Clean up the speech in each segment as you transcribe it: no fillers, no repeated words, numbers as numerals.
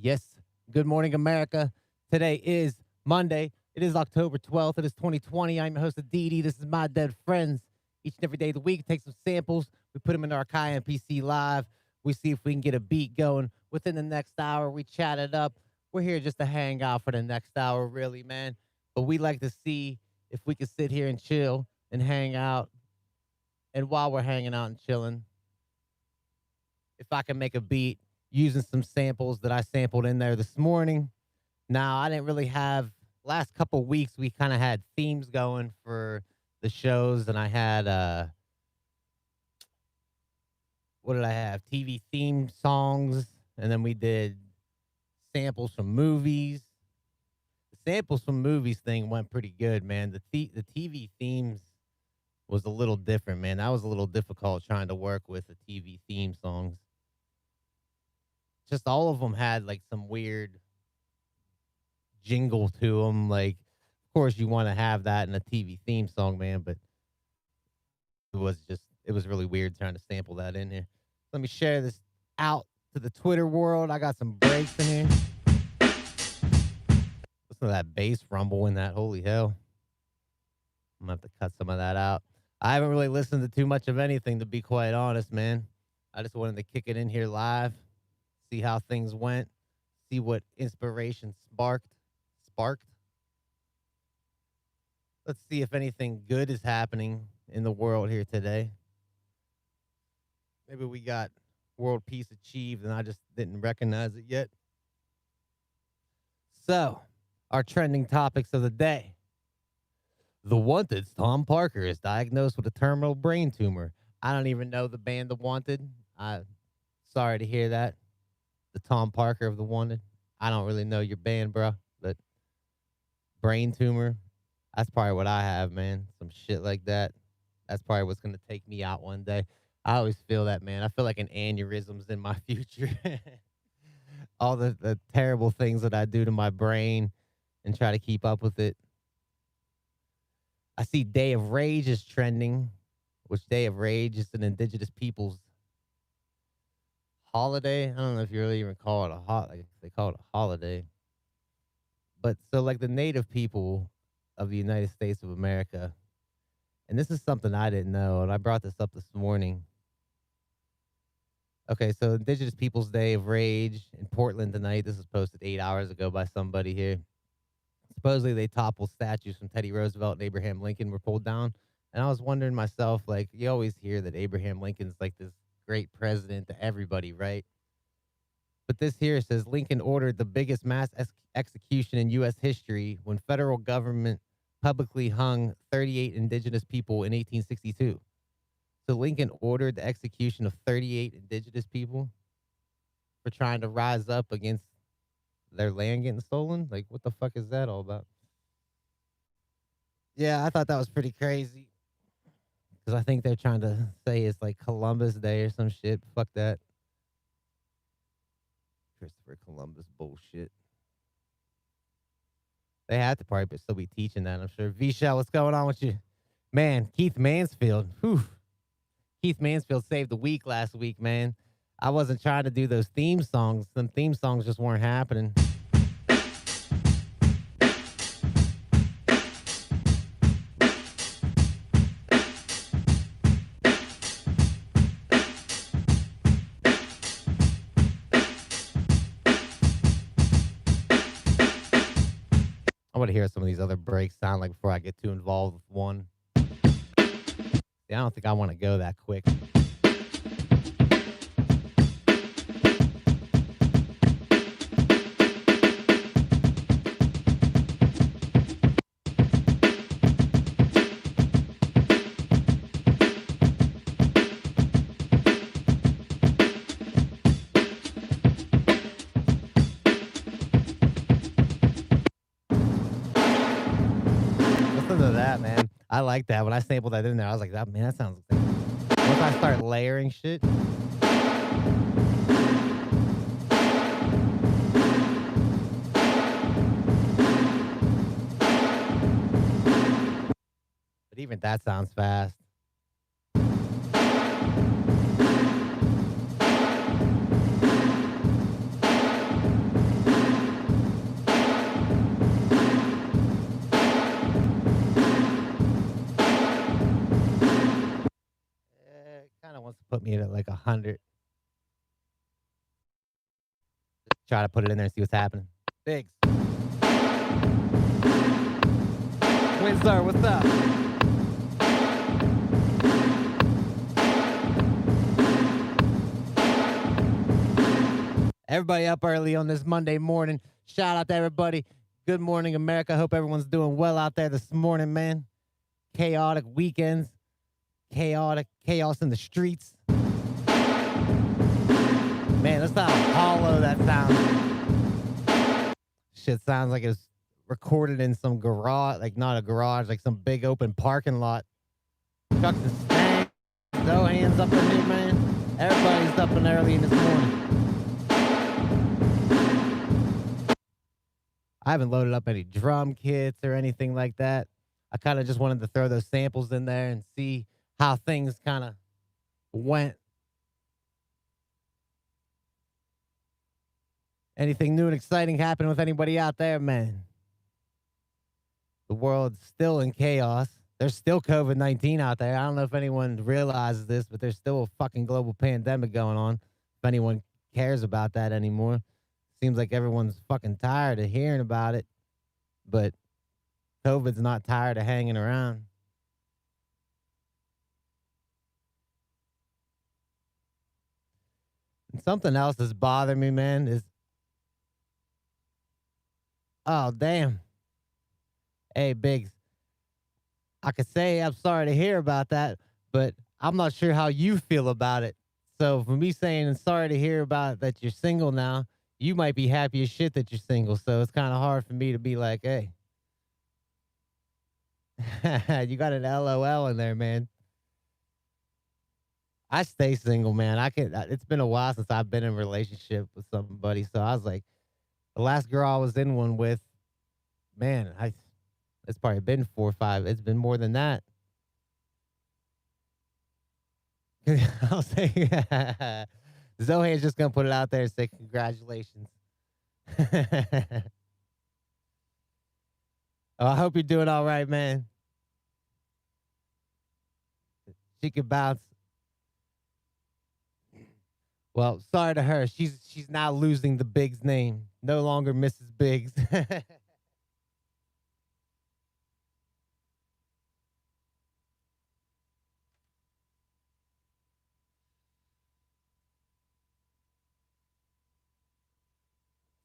Yes. Good morning, America. Today is Monday. It is October 12th. It is 2020. I'm your host, Aditi. This is My Dead Friends. Each and every day of the week, take some samples. We put them in our Kai MPC Live. We see if we can get a beat going. Within the next hour, we chat it up. We're here just to hang out for the next hour, really, man. But we like to see if we can sit here and chill and hang out. And while we're hanging out and chilling, if I can make a beat using some samples that I sampled in there this morning. Now, I didn't really have last couple weeks we kind of had themes going for the shows and I had what did I have? TV theme songs and then we did samples from movies. The samples from movies thing went pretty good, man. The TV themes was a little different, man. That was a little difficult trying to work with the TV theme songs. Just all of them had like some weird jingle to them. Like, of course, you want to have that in a TV theme song, man, but it was really weird trying to sample that in here. Let me share this out to the Twitter world. I got some breaks in here. Listen to that bass rumble in that. Holy hell. I'm going to have to cut some of that out. I haven't really listened to too much of anything, to be quite honest, man. I just wanted to kick it in here live, see how things went, see what inspiration sparked. Let's see if anything good is happening in the world here today. Maybe we got world peace achieved and I just didn't recognize it yet. So, our trending topics of the day. The Wanted's Tom Parker is diagnosed with a terminal brain tumor. I don't even know the band The Wanted. Sorry to hear that. The Tom Parker of The Wanted. I don't really know your band, bro, but brain tumor, that's probably what I have, man. Some shit like that. That's probably what's going to take me out one day. I always feel that, man. I feel like an aneurysm's in my future. All the terrible things that I do to my brain and try to keep up with it. I see Day of Rage is trending, which Day of Rage is an indigenous people's holiday. I don't know if you really even call it like they call it a holiday. But so like the native people of the United States of America, and this is something I didn't know, and I brought this up this morning. Okay, so Indigenous Peoples Day of Rage in Portland tonight. This was posted 8 hours ago by somebody here. Supposedly they toppled statues from Teddy Roosevelt and Abraham Lincoln were pulled down. And I was wondering myself, like, you always hear that Abraham Lincoln's like this great president to everybody, right? But this here says Lincoln ordered the biggest mass execution in U.S. history when federal government publicly hung 38 indigenous people in 1862. So Lincoln ordered the execution of 38 indigenous people for trying to rise up against their land getting stolen? Like, what the fuck is that all about? Yeah, I thought that was pretty crazy. Because I think they're trying to say it's like Columbus Day or some shit. Fuck that. Christopher Columbus bullshit. They have to probably still be teaching that, I'm sure. V-Shell, what's going on with you? Man, Keith Mansfield. Whew. Keith Mansfield saved the week last week, man. I wasn't trying to do those theme songs. Some theme songs just weren't happening. I want to hear some of these other breaks sound like before I get too involved with one. See, I don't think I want to go that quick. I like that. When I sampled that in there, I was like, "That man, that sounds." Once I start layering shit, but even that sounds fast. me at like 100. Try to put it in there and see what's happening. Biggs. Windsor, what's up? Everybody up early on this Monday morning. Shout out to everybody. Good morning, America. Hope everyone's doing well out there this morning, man. Chaotic weekends. Chaos in the streets. Man, that's how hollow that sounds. Shit sounds like it's recorded in some garage, like not a garage, like some big open parking lot. Trucks and stank. No hands up in here, man. Everybody's up and early in this morning. I haven't loaded up any drum kits or anything like that. I kind of just wanted to throw those samples in there and see how things kind of went. Anything new and exciting happening with anybody out there, man? The world's still in chaos. There's still COVID-19 out there. I don't know if anyone realizes this, but there's still a fucking global pandemic going on. If anyone cares about that anymore. Seems like everyone's fucking tired of hearing about it, but COVID's not tired of hanging around. And something else that's bothering me, man, is, oh, damn. Hey, Biggs, I could say I'm sorry to hear about that, but I'm not sure how you feel about it. So for me saying sorry to hear about that you're single now, you might be happy as shit that you're single. So it's kind of hard for me to be like, hey, you got an LOL in there, man. I stay single, man. It's been a while since I've been in a relationship with somebody. So I was like, the last girl I was in one with, man, it's probably been 4 or 5. It's been more than that. I'll say, Zohan's just going to put it out there and say congratulations. Oh, I hope you're doing all right, man. She can bounce. Well, sorry to her. She's now losing the Biggs name. No longer Mrs. Biggs.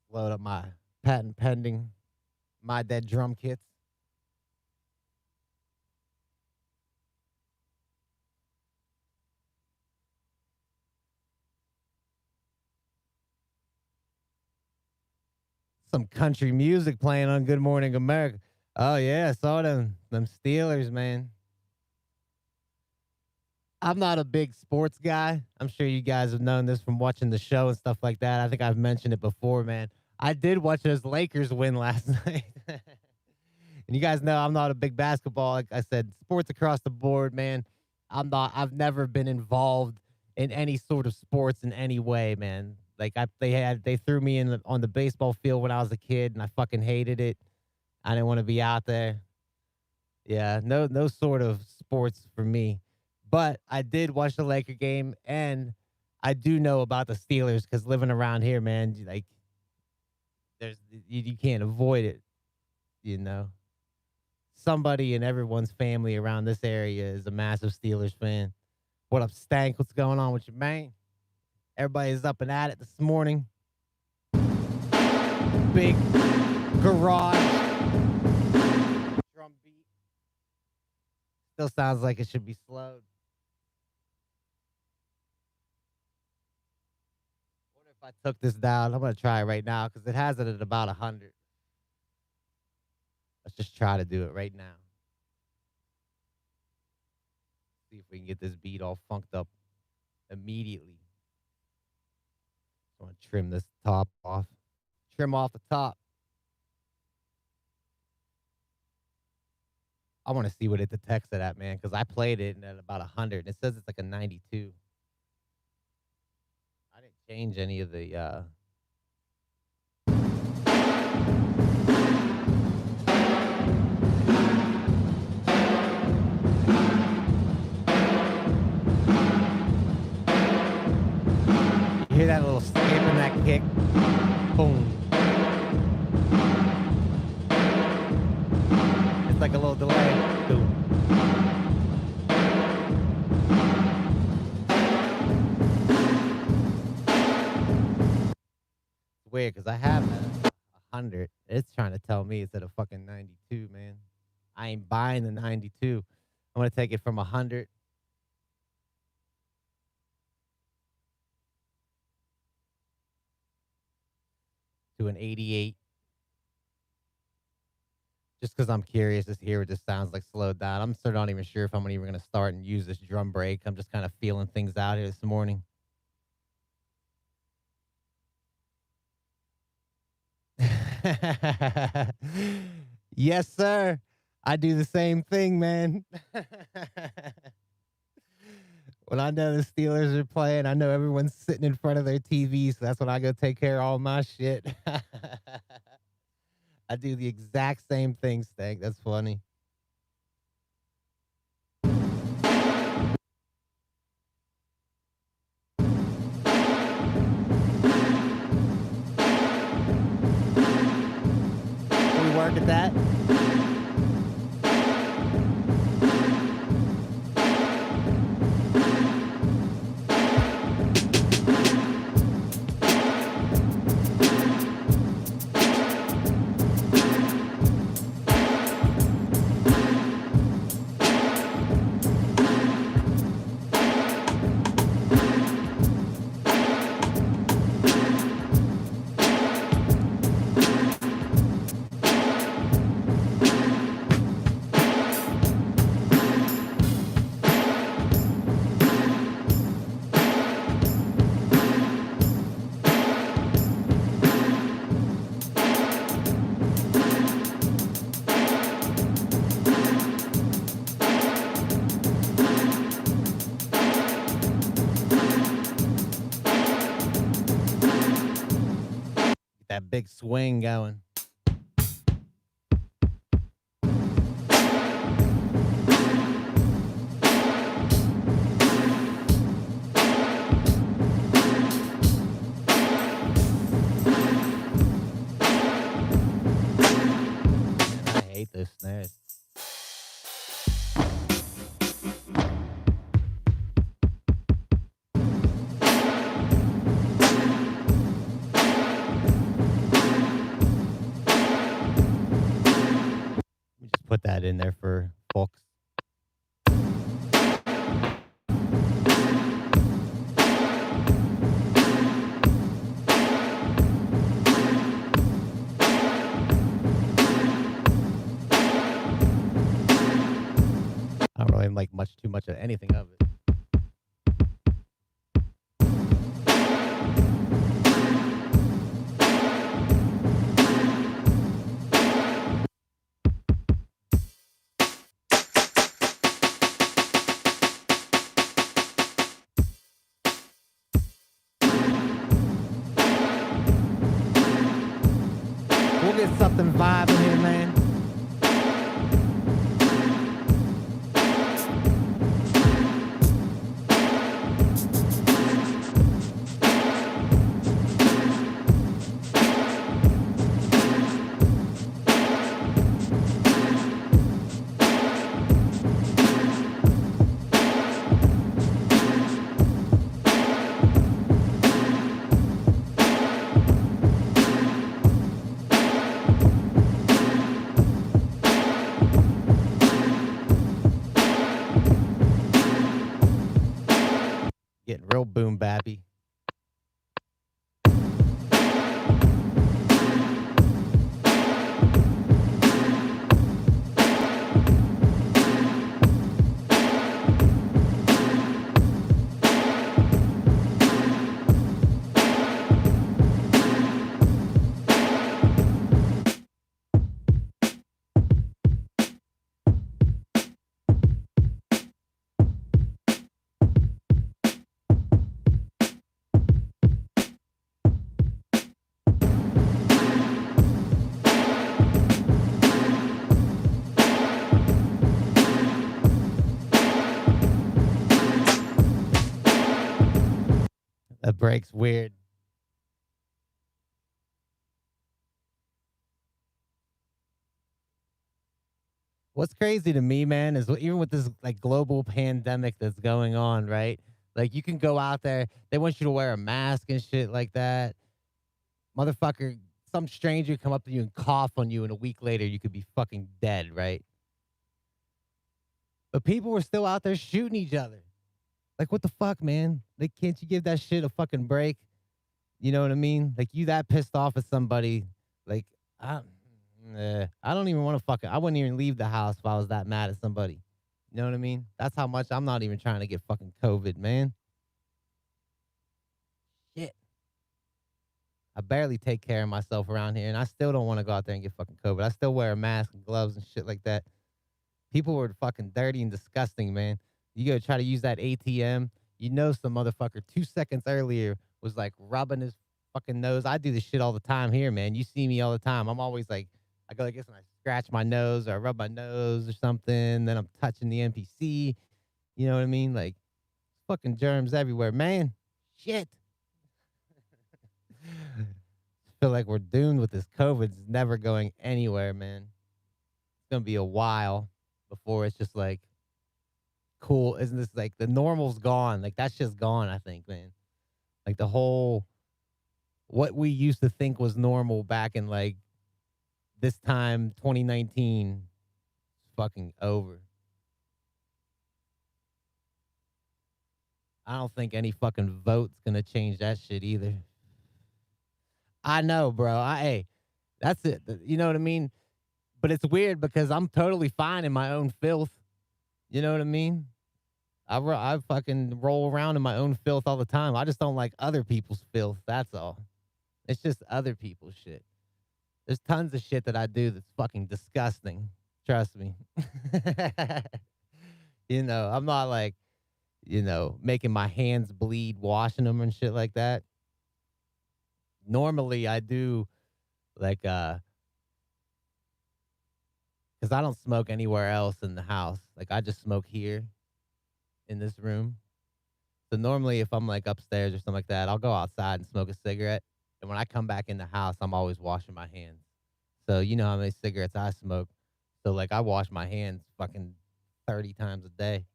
Load up my patent pending My Dead drum kits. Some country music playing on Good Morning America. Oh yeah, I saw them Steelers, man. I'm not a big sports guy. I'm sure you guys have known this from watching the show and stuff like that. I think I've mentioned it before, man. I did watch those Lakers win last night. And you guys know I'm not a big basketball. Like I said, sports across the board, man. I've never been involved in any sort of sports in any way, man. Like they threw me in on the baseball field when I was a kid and I fucking hated it. I didn't want to be out there. Yeah, no sort of sports for me. But I did watch the Laker game and I do know about the Steelers because living around here, man, like you can't avoid it, you know. Somebody in everyone's family around this area is a massive Steelers fan. What up, Stank? What's going on with you, man? Everybody's up and at it this morning. Big garage drum beat. Still sounds like it should be slowed. What if I took this down? I'm going to try it right now because it has it at about 100. Let's just try to do it right now. See if we can get this beat all funked up immediately. I want to trim this top off. Trim off the top. I want to see what it detects it at, man, because I played it at about 100. It says it's like a 92. I didn't change any of the that little skip and that kick. Boom. It's like a little delay. Boom. It's weird because I have a 100. It's trying to tell me it's at a fucking 92, man. I ain't buying the 92. I'm going to take it from 100 to an 88. Just because I'm curious to hear what this sounds like slowed down. I'm still not even sure if I'm even going to start and use this drum break. I'm just kind of feeling things out here this morning. Yes, sir. I do the same thing, man. When I know the Steelers are playing, I know everyone's sitting in front of their TV, so that's when I go take care of all my shit. I do the exact same thing, Stank. That's funny. Can we work at that? That big swing going. I hate those snares. Put that in there for folks. I don't really like too much of anything of it. We'll get something vibing here, man. Getting real boom bappy. That break's weird. What's crazy to me, man, is even with this like global pandemic that's going on, right? Like you can go out there, they want you to wear a mask and shit like that. Motherfucker, some stranger come up to you and cough on you, and a week later you could be fucking dead, right? But people were still out there shooting each other. Like, what the fuck, man? Like, can't you give that shit a fucking break? You know what I mean? Like, you that pissed off at somebody. Like, I don't even want to fucking, I wouldn't even leave the house if I was that mad at somebody. You know what I mean? That's how much I'm not even trying to get fucking COVID, man. Shit. I barely take care of myself around here, and I still don't want to go out there and get fucking COVID. I still wear a mask and gloves and shit like that. People were fucking dirty and disgusting, man. You go try to use that ATM. You know, some motherfucker 2 seconds earlier was like rubbing his fucking nose. I do this shit all the time here, man. You see me all the time. I'm always like, I go like this and I scratch my nose or I rub my nose or something. Then I'm touching the NPC. You know what I mean? Like, fucking germs everywhere, man. Shit. Feel like we're doomed with this COVID. It's never going anywhere, man. It's gonna be a while before it's just like cool. Isn't this like the normal's gone? Like that's just gone, I think, man. Like the whole what we used to think was normal back in like this time 2019 is fucking over. I don't think any fucking vote's gonna change that shit either. I know, bro. Hey, that's it. You know what I mean? But it's weird because I'm totally fine in my own filth. You know what I mean? I fucking roll around in my own filth all the time. I just don't like other people's filth. That's all. It's just other people's shit. There's tons of shit that I do that's fucking disgusting. Trust me. You know, I'm not like, you know, making my hands bleed, washing them and shit like that. Normally I do like, because I don't smoke anywhere else in the house. Like I just smoke here in this room. So normally if I'm like upstairs or something like that, I'll go outside and smoke a cigarette. And when I come back in the house, I'm always washing my hands. So you know how many cigarettes I smoke. So like I wash my hands fucking 30 times a day.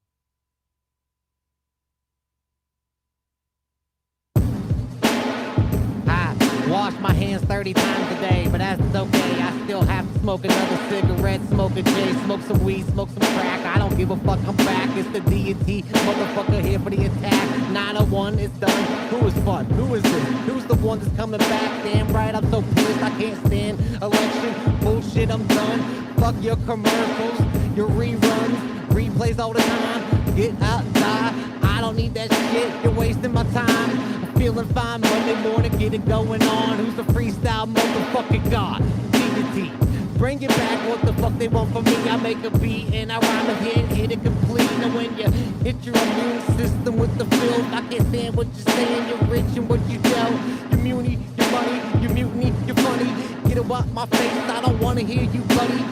Wash my hands 30 times a day, but that's okay. I still have to smoke another cigarette, smoke a J, smoke some weed, smoke some crack. I don't give a fuck, I'm back. It's the D&T, motherfucker here for the attack. 901, it's done. Who is fun? Who is this? Who's the one that's coming back? Damn right, I'm so pissed, I can't stand election. Bullshit, I'm done. Fuck your commercials, your reruns, replays all the time. Get out, die. I don't need that shit, you're wasting my time. Feeling fine Monday morning, get it going on. Who's the freestyle motherfucking god? D&T. Bring it back, what the fuck they want from me? I make a beat and I rhyme a hit it complete. And when you hit your immune system with the filth, I can't stand what you're saying, you're rich and what you tell. Your muni, your money, your mutiny, you're funny. Get it out my face, I don't wanna hear you, buddy.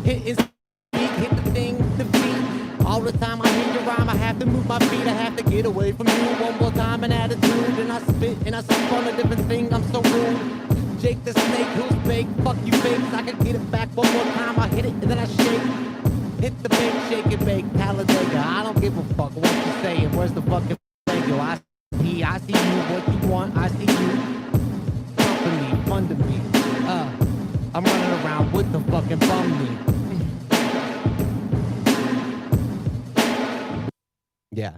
Hit and speak, hit the thing, the beat. All the time I hear your rhyme, I have to move my feet, I have to get away from you one more time, an attitude, and I spit and I spun a different thing, I'm so rude. Jake the snake, who's fake, fuck you fakes, I can get it back one more time, I hit it and then I shake. Hit the bake, shake and bake, Talladega, I don't give a fuck what you saying, where's the fucking yo? I see you, what you want, I see you. Company, under me, I'm running around with the fucking bum me. Yeah,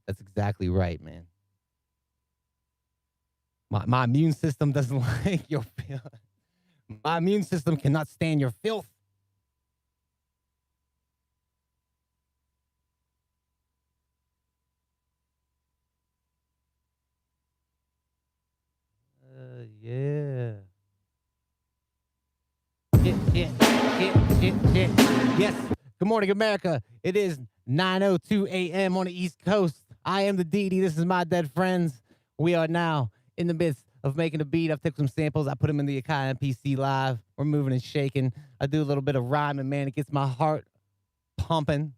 that's exactly right, man. My immune system doesn't like your filth. My immune system cannot stand your filth. Yeah. Shit. Yes. Good morning, America. It is 9:02 a.m. on the East Coast. I am the DD. This is my dead friends. We are now in the midst of making a beat. I've taken some samples. I put them in the Akai MPC live. We're moving and shaking. I do a little bit of rhyming, man. It gets my heart pumping,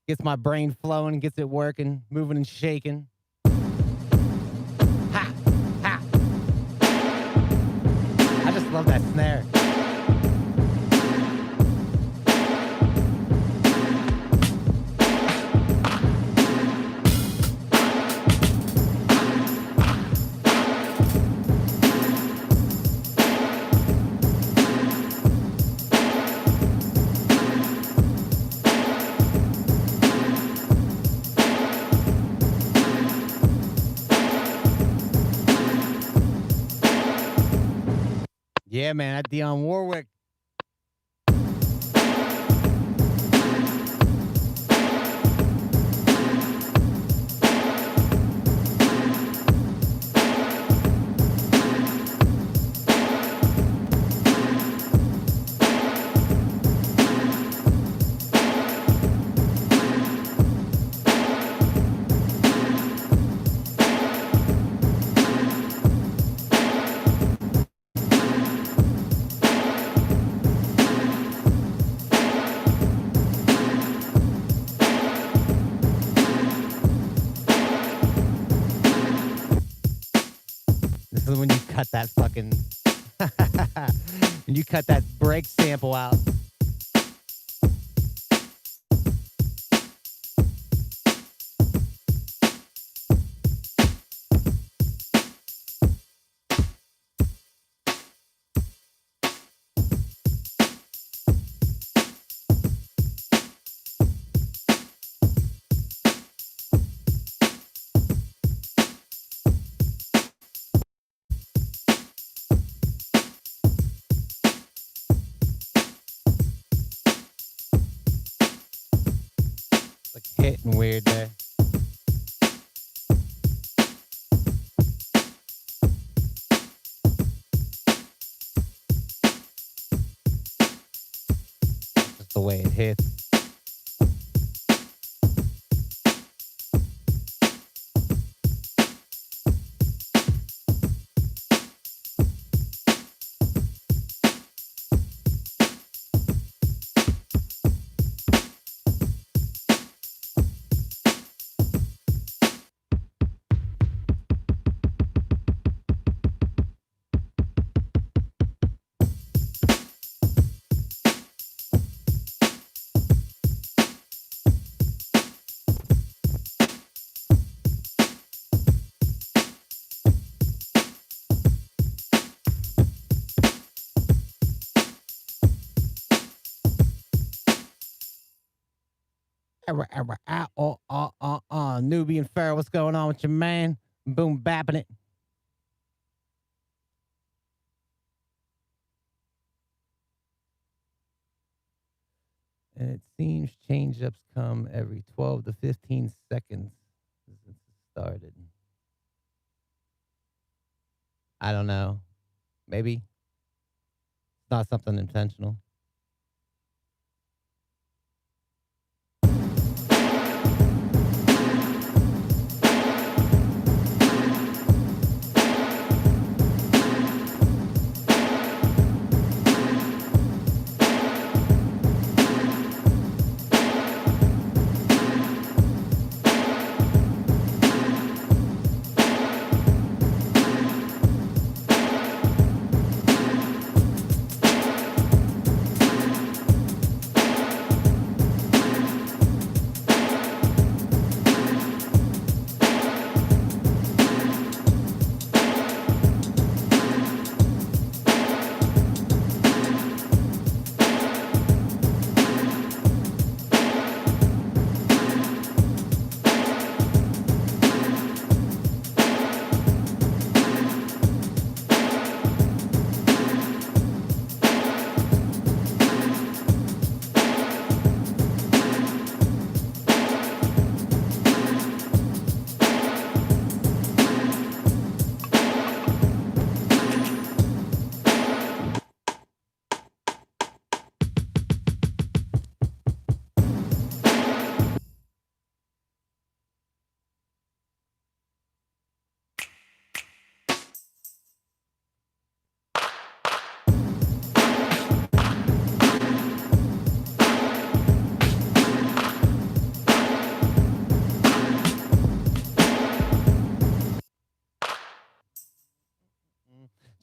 gets my brain flowing, gets it working, moving and shaking. Ha! Ha! I just love that snare. Yeah, man, at Dionne Warwick. This is when you cut that fucking when you cut that break sample out. Like hitting weird there. Just the way it hits. Nubian Pharaoh, what's going on with your man? Boom bapping it. And it seems change-ups come every 12 to 15 seconds since it started. I don't know. Maybe. It's not something intentional.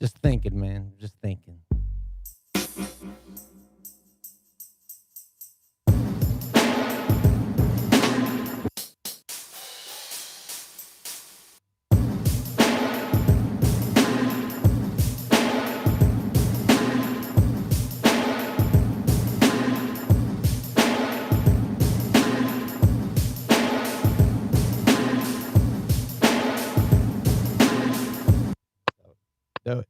Just thinking, man. Just thinking. Do it.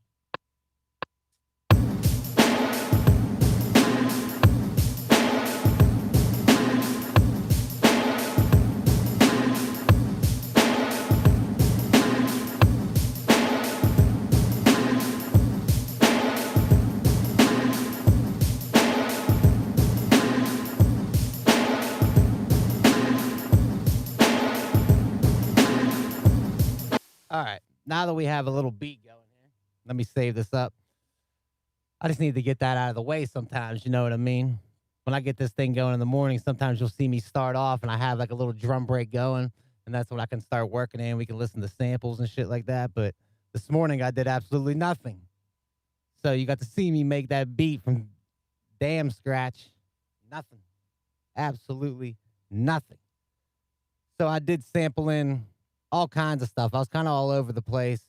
now that we have a little beat going here, let me save this up. I just need to get that out of the way sometimes, you know what I mean? When I get this thing going in the morning, sometimes you'll see me start off and I have like a little drum break going, and that's when I can start working in. We can listen to samples and shit like that. But this morning I did absolutely nothing. So you got to see me make that beat from damn scratch. Nothing. Absolutely nothing. So I did sample in all kinds of stuff. I was kind of all over the place.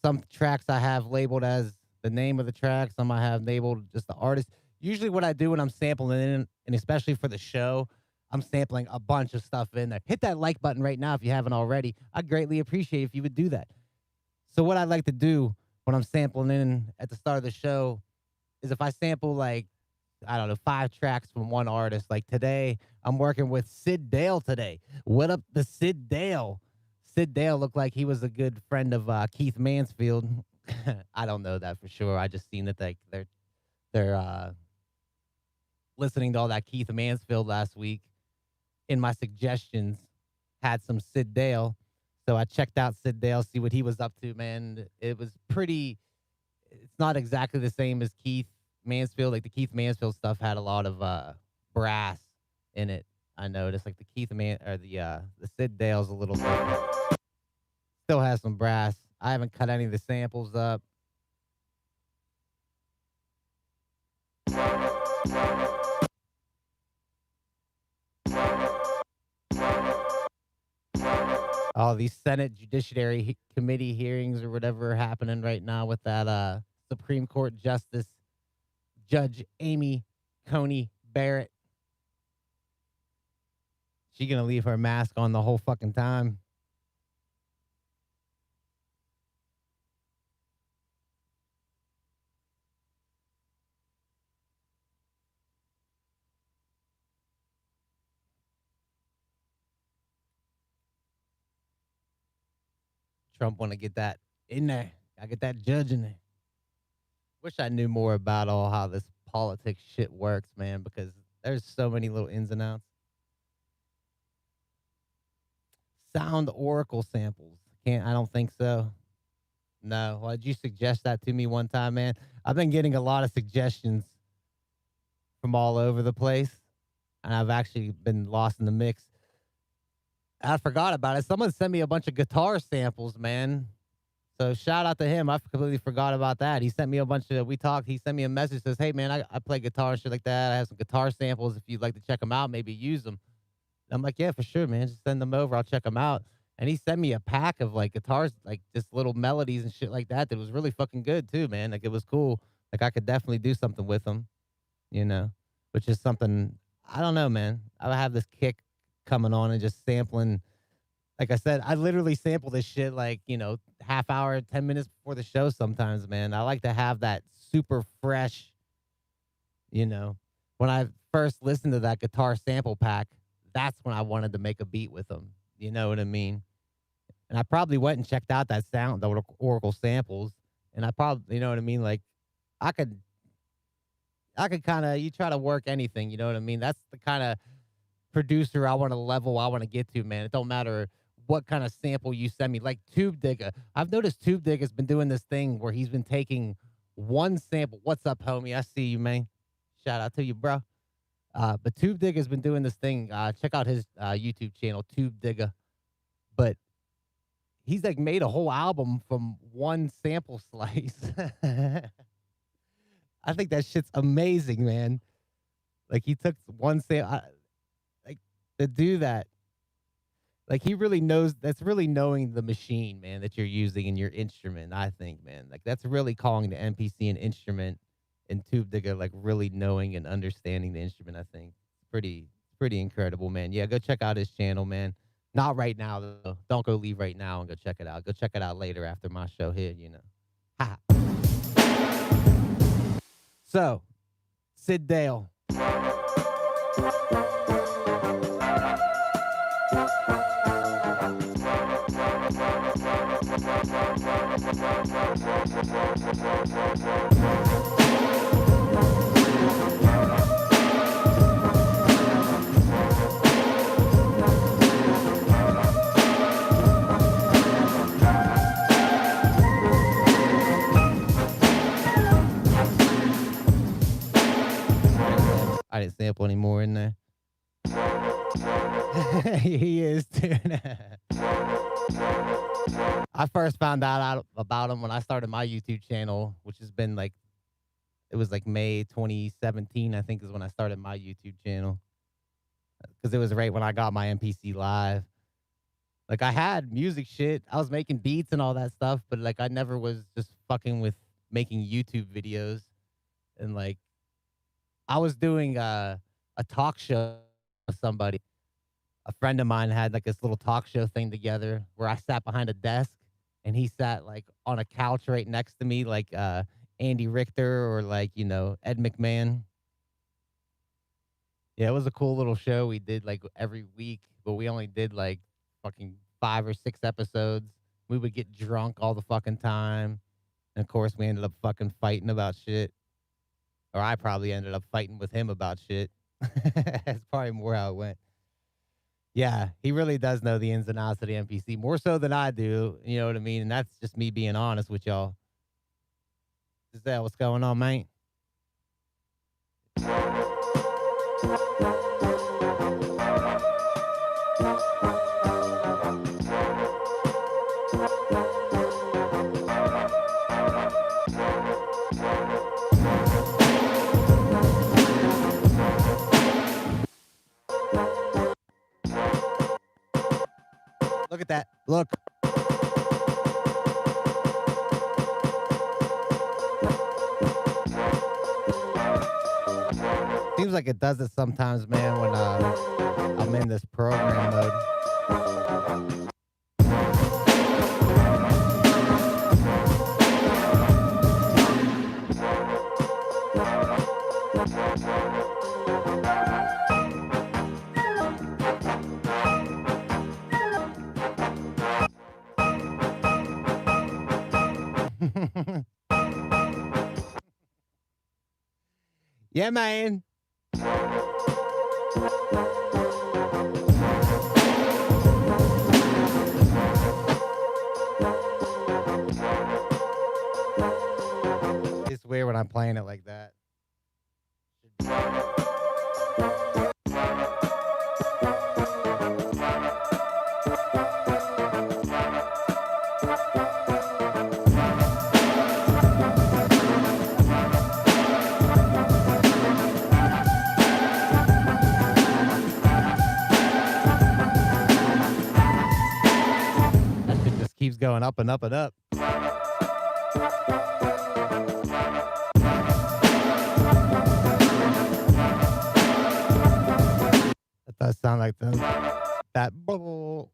Some tracks I have labeled as the name of the track. Some I have labeled just the artist. Usually what I do when I'm sampling in, and especially for the show, I'm sampling a bunch of stuff in there. Hit that like button right now if you haven't already. I'd greatly appreciate if you would do that. So what I like to do when I'm sampling in at the start of the show is if I sample like, I don't know, 5 tracks from one artist. Like today, I'm working with Sid Dale today. What up the Sid Dale? Sid Dale looked like he was a good friend of Keith Mansfield. I don't know that for sure. I just seen that they're listening to all that Keith Mansfield last week. In my suggestions, had some Sid Dale. So I checked out Sid Dale, see what he was up to, man. It was pretty, it's not exactly the same as Keith Mansfield. Like the Keith Mansfield stuff had a lot of brass in it. I noticed like the Sid Dale's a little different. Still has some brass. I haven't cut any of the samples up. All these Senate Judiciary Committee hearings or whatever are happening right now with that Supreme Court Justice Judge Amy Coney Barrett. She gonna leave her mask on the whole fucking time. Trump want to get that in there. I get that judge in there. Wish I knew more about all how this politics shit works, man, because there's so many little ins and outs. Sound Oracle samples. I don't think so. No. Why did you suggest that to me one time, man? I've been getting a lot of suggestions from all over the place, and I've actually been lost in the mix. I forgot about it. Someone sent me a bunch of guitar samples, man. So shout out to him. I completely forgot about that. He sent me a bunch of, he sent me a message, says, hey, man, I play guitar and shit like that. I have some guitar samples. If you'd like to check them out, maybe use them. And I'm like, yeah, for sure, man. Just send them over. I'll check them out. And he sent me a pack of like guitars, like just little melodies and shit like that. That was really fucking good too, man. Like it was cool. Like I could definitely do something with them, you know, which is something, I don't know, man. I have this kick coming on and just sampling. Like I said, I literally sample this shit like, you know, half hour, 10 minutes before the show sometimes, man. I like to have that super fresh, you know. When I first listened to that guitar sample pack, that's when I wanted to make a beat with them. You know what I mean? And I probably went and checked out that sound, the Oracle samples. And I probably, you know what I mean? Like, I could kind of, you try to work anything, you know what I mean? That's the kind of producer I want to level, I want to get to, man. It don't matter what kind of sample you send me. Like Tube Digger. I've noticed Tube Digger's been doing this thing where he's been taking one sample. What's up, homie? I see you, man. Shout out to you, bro. But Tube Digger's been doing this thing. Check out his YouTube channel, Tube Digger. But he's like made a whole album from one sample slice. I think that shit's amazing, man. Like he took one sample, like to do that. Like he really knows. That's really knowing the machine, man, that you're using in your instrument. I think, man, like that's really calling the MPC an instrument, and Tube Digger like really knowing and understanding the instrument. I think it's pretty incredible, man. Yeah, go check out his channel, man. Not right now though. Don't go leave right now and go check it out. Go check it out later after my show here. You know. Ha. So, Sid Dale. I didn't sample any more in there. He is, dude. I first found out about him when I started my YouTube channel, which has been like, it was like May 2017, I think is when I started my YouTube channel. Because it was right when I got my MPC Live. Like I had music shit. I was making beats and all that stuff, but like I never was just fucking with making YouTube videos. And like I was doing a talk show with somebody. A friend of mine had like this little talk show thing together where I sat behind a desk and he sat like on a couch right next to me, like Andy Richter or like, you know, Ed McMahon. Yeah, it was a cool little show we did like every week, but we only did like fucking 5 or 6 episodes. We would get drunk all the fucking time. And of course, we ended up fucking fighting about shit. Or I probably ended up fighting with him about shit. That's probably more how it went. Yeah, he really does know the ins and outs of the NPC more so than I do. You know what I mean? And that's just me being honest with y'all. Is that what's going on, man? Look at that. Look. Seems like it does it sometimes, man, when I'm in this program mode. Yeah, man. It's weird when I'm playing it like that. Keeps going up and up and up. That does sound like that bubble.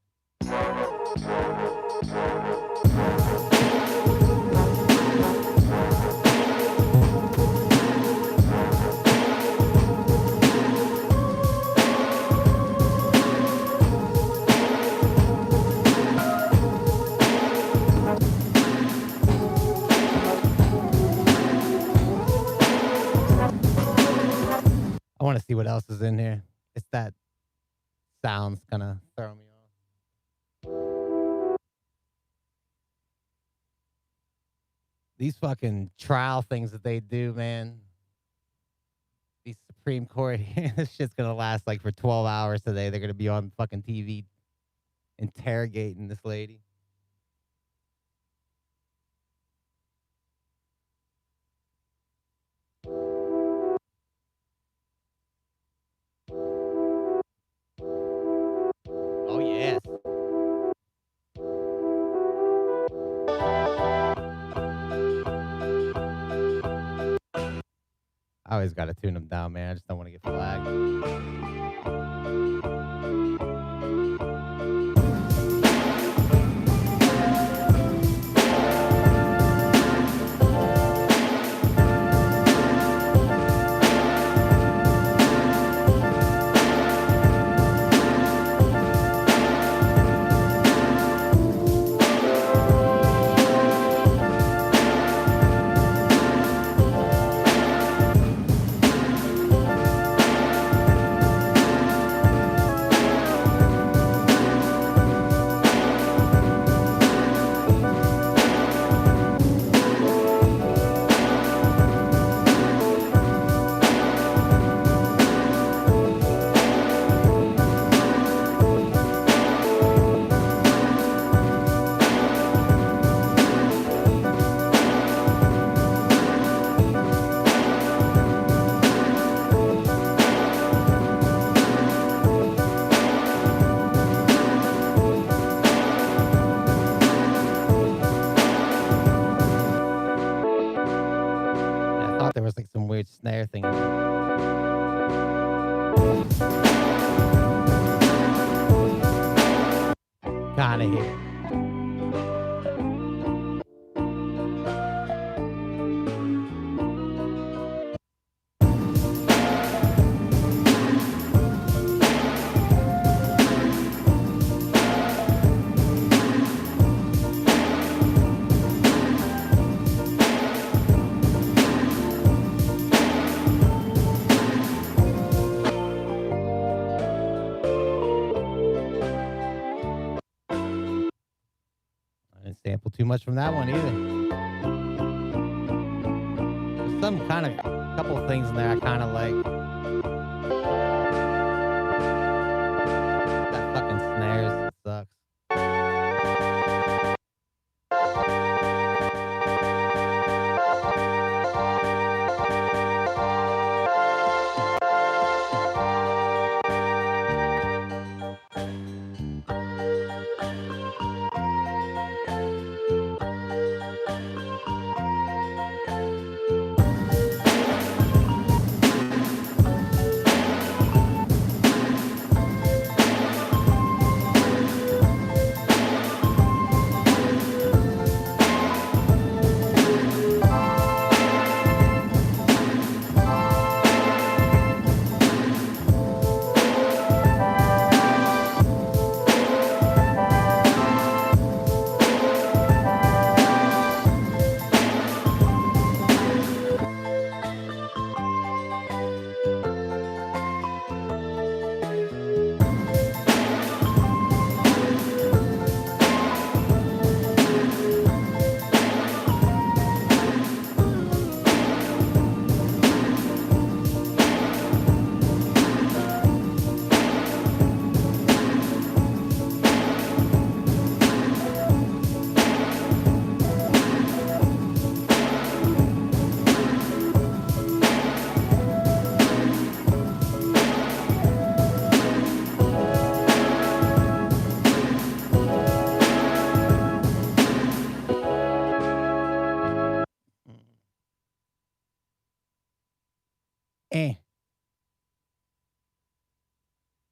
I want to see what else is in here. It's that sounds kind of throwing me off. These fucking trial things that they do, man. These Supreme Court, this shit's going to last like for 12 hours today. They're going to be on fucking TV interrogating this lady. Oh, yes. I always got to tune them down, man. I just don't want to get flagged. some weird snare thing. Kind of here. Sample too much from that one either. There's some kind of couple of things in there I kind of like. That fucking snares sucks.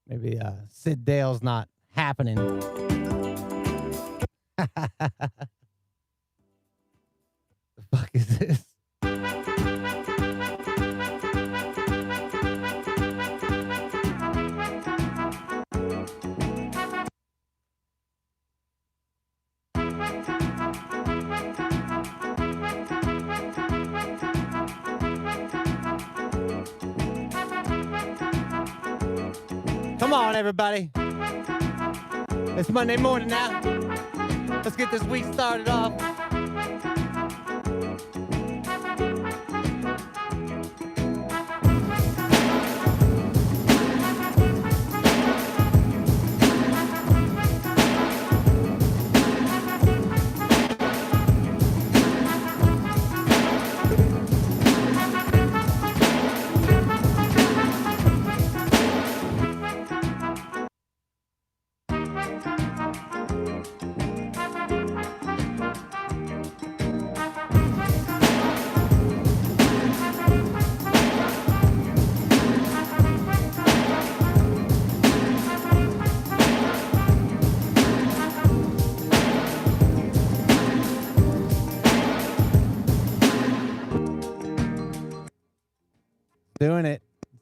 Maybe Sid Dale's not happening. The fuck is this? Come on, everybody. It's Monday morning now. Let's get this week started off.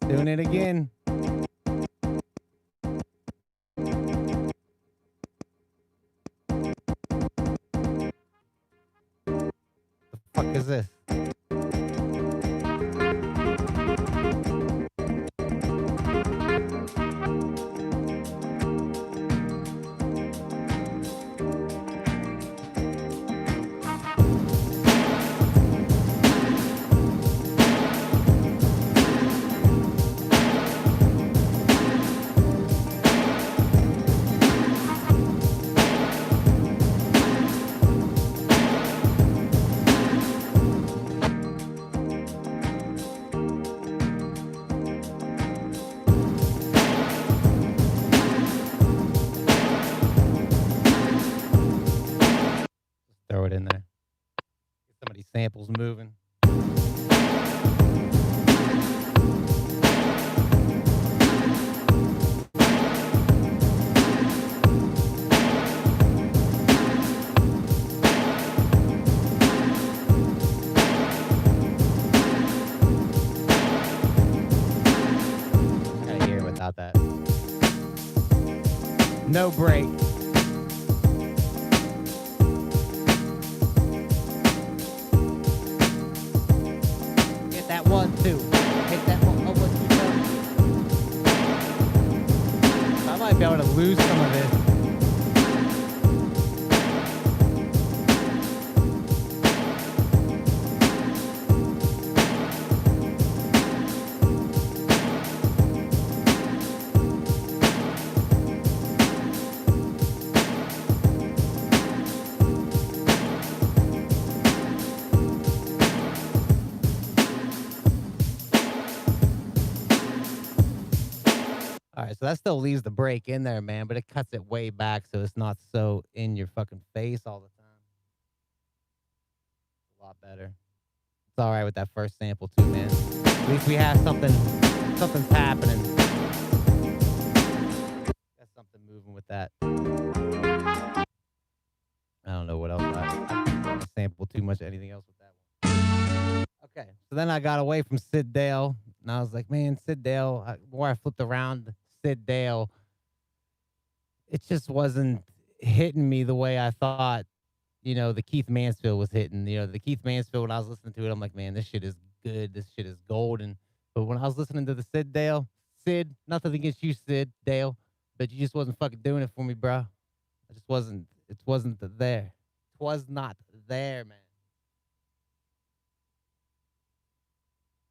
Doing it again. The fuck is this? Throw it in there. Get some of these samples moving. No break. Get that 1, 2. Hit that 1, 1, 2. I might be able to lose some of this. All right, so that still leaves the break in there, man, but it cuts it way back so it's not so in your fucking face all the time. A lot better. It's all right with that first sample too, man. At least we have something. Something's happening. Got something moving with that. I don't know what else. I sample too much of anything else with that one. Okay, so then I got away from Sid Dale, and I was like, man, Sid Dale. The more I flipped around Sid Dale, it just wasn't hitting me the way I thought, the Keith Mansfield was hitting. The Keith Mansfield, when I was listening to it, I'm like, man, this shit is good. This shit is golden. But when I was listening to the Sid Dale, nothing against you, Sid Dale, but you just wasn't fucking doing it for me, bro. I just wasn't, it wasn't there. It was not there, man.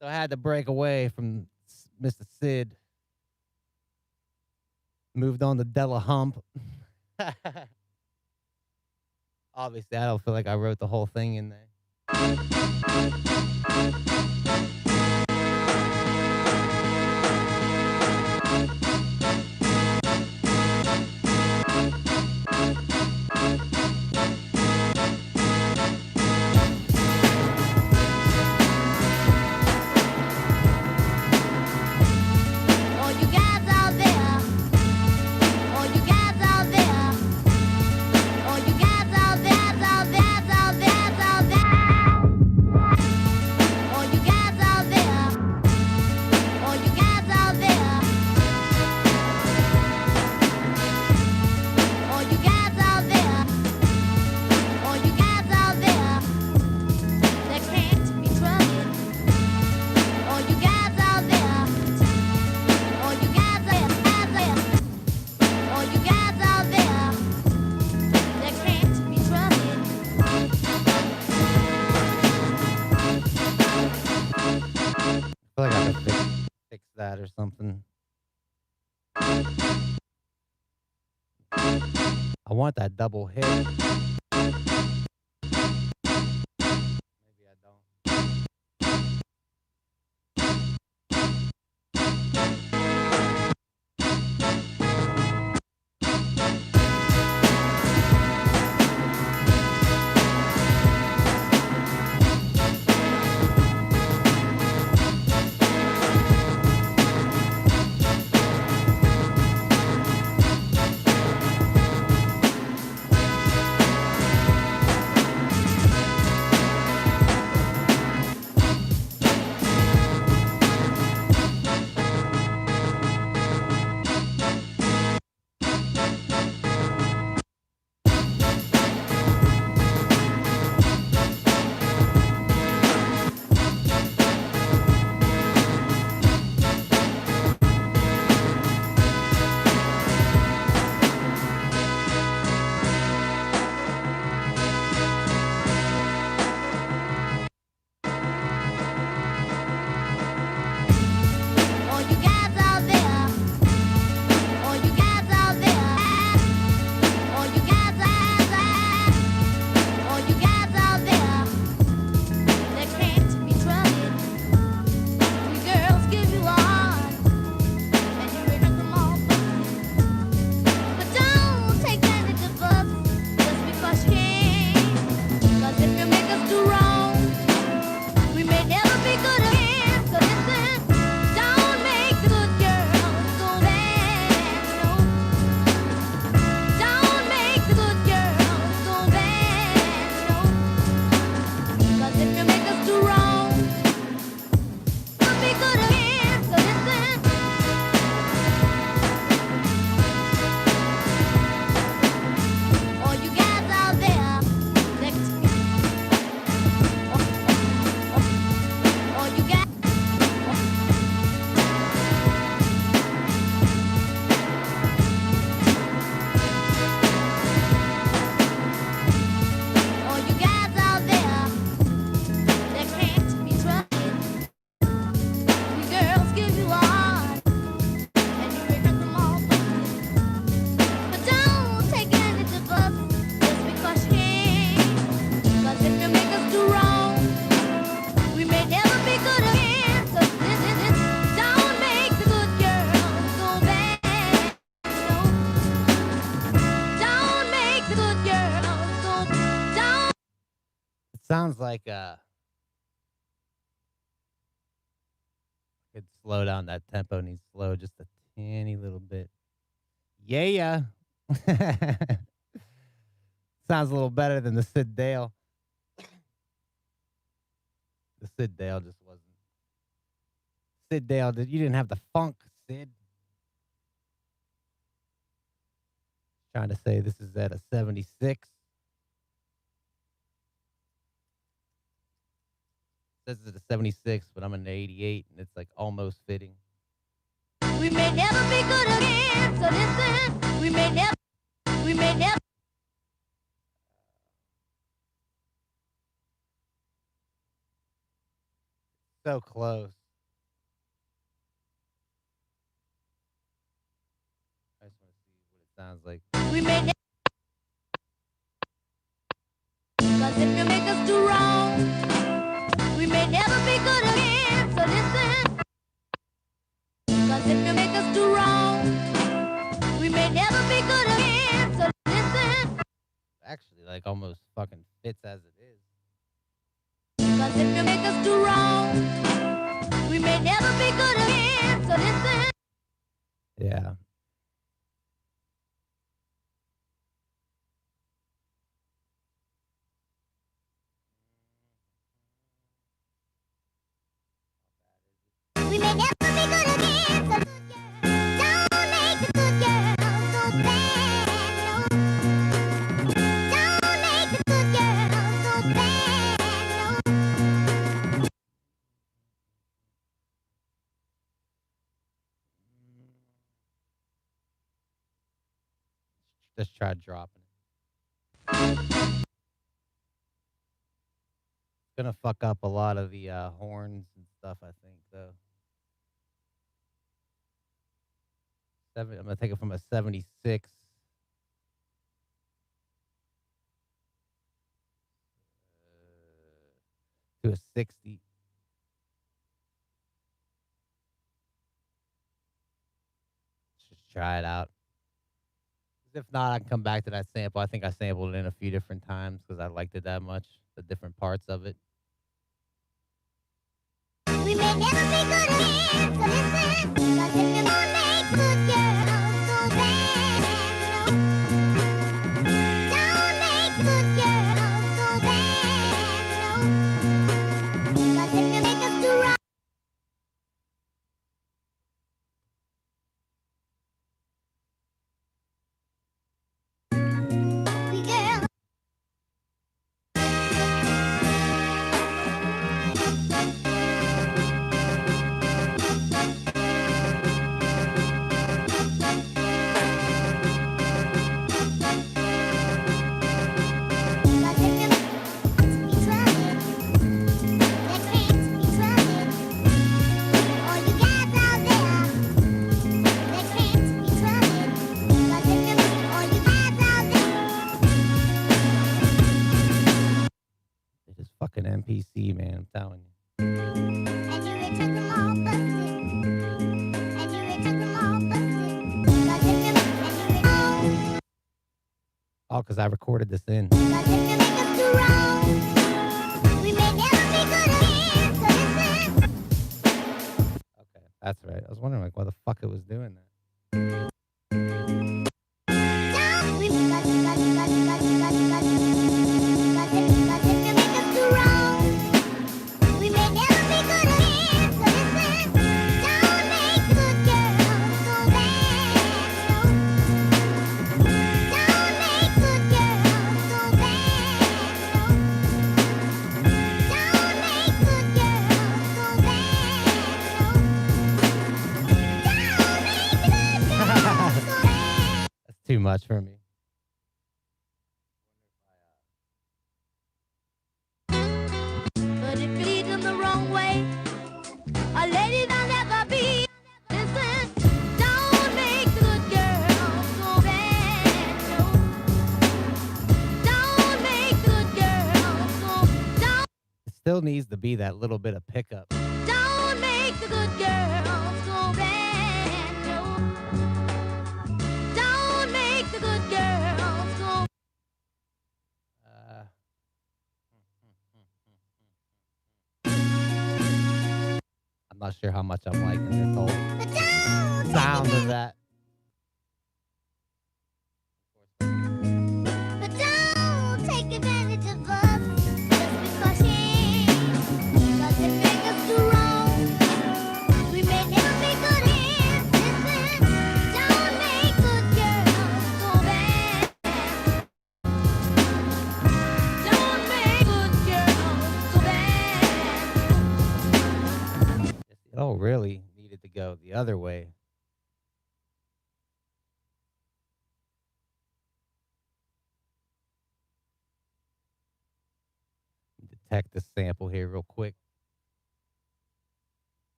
So I had to break away from Mr. Sid. Moved on to Della Hump. Obviously, I don't feel like I wrote the whole thing in there. I feel like I could fix that or something. I want that double hit. Maybe I don't. Sounds like could slow down that tempo. Needs slow just a teeny little bit. Yeah. Sounds a little better than the Sid Dale. The Sid Dale just wasn't. Sid Dale, you didn't have the funk, Sid. Trying to say this is at a 76. This is a 76, but I'm an 88, and it's like almost fitting. We may never be good again, so listen. We may never. So close. I just want to see what it sounds like. We may never. Cause if you make us do wrong, we may never be good again, so listen. Cause if you make us do wrong, we may never be good again, so listen. Actually, like almost fucking fits as it is. Cause if you make us do wrong, we may never be good again, so listen. Yeah. We may never be good again, so don't make the good girl so bad, no. Don't make the good girl so bad, no. Just try dropping it. It's gonna fuck up a lot of the horns and stuff, I think, though. I'm gonna take it from a 76 to a 60. Just try it out. If not, I can come back to that sample. I think I sampled it in a few different times because I liked it that much, the different parts of it. We may never be good again, so listen. Cause if you don't make good girls so bad, no. Don't make good girls so bad, no. Cause if you make us do wrong. We girl. It's just fucking NPC, man. I'm telling you. Oh, because I recorded this in. Okay, that's right. I was wondering, like, why the fuck it was doing that. That's too much for me. But if you lead them the wrong way, a lady they'll never be. Listen, don't make the good girl so bad, no. Don't make the good girl so, don't. It still needs to be that little bit of pickup. Don't make the good girl so bad, no. Don't make the good girl so. not sure how much I'm liking this whole sound of that. But don't take advantage of us just because he doesn't make us do wrong. We may never be good hands. Listen, don't make good girls so bad. Don't make good girls so bad. It all really needed to go the other way. Detect the sample here real quick.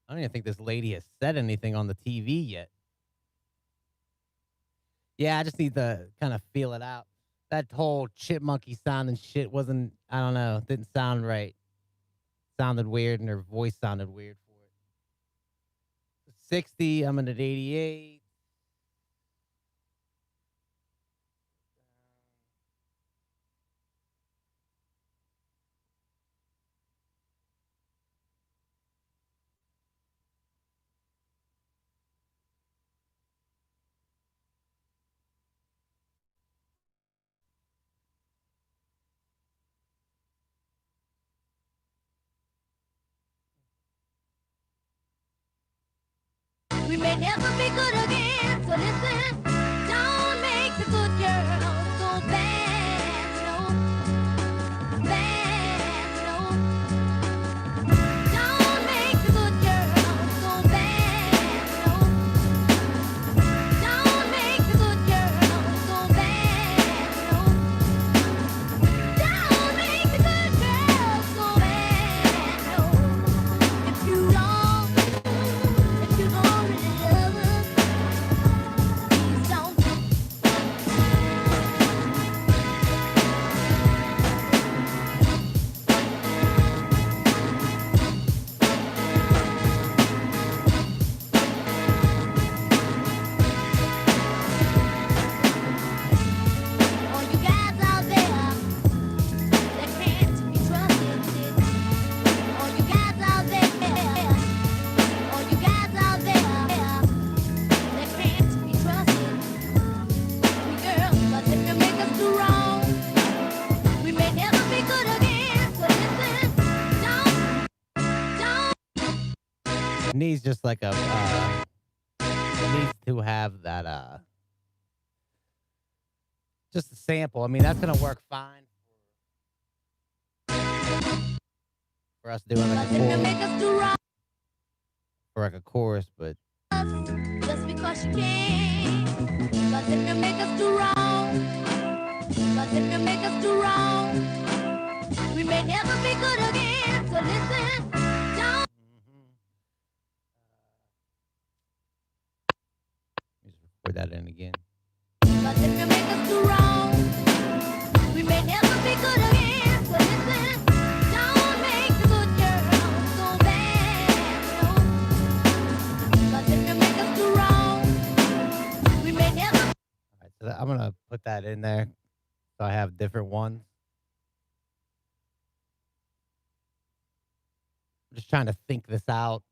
I don't even think this lady has said anything on the TV yet. Yeah, I just need to kind of feel it out. That whole chipmunky sound and shit wasn't, I don't know, didn't sound right. Sounded weird and her voice sounded weird for it. 60, I'm at 88. We may never be good again, so listen. Don't make the good girl so bad, no. Bad, no. Don't make the good girl so bad, no. Don't make the good girl so bad, no. Don't make the good girl so bad, no. If you don't really love us, please don't. All you guys out there that can't be trusted, all you guys out there, all you guys out there that can't be trusted, girls, 'cause if you make us do wrong, we may never be good again. So listen, don't. It needs just like a, it needs to have that, just a sample. I mean, that's going to work fine for us doing like 'Cause a if you chorus, make us do wrong, for like a chorus, but just because you can. 'Cause if you make us do wrong, 'cause if you make us do wrong, we may never be good again. So listen, don't. let me just record that in again. 'Cause if you make us do wrong, we may never be good again. So listen, don't make the good girl so bad, no. 'Cause if you make us do wrong, we may never. All right, so I'm going to put that in there so I have different ones. I'm just trying to think this out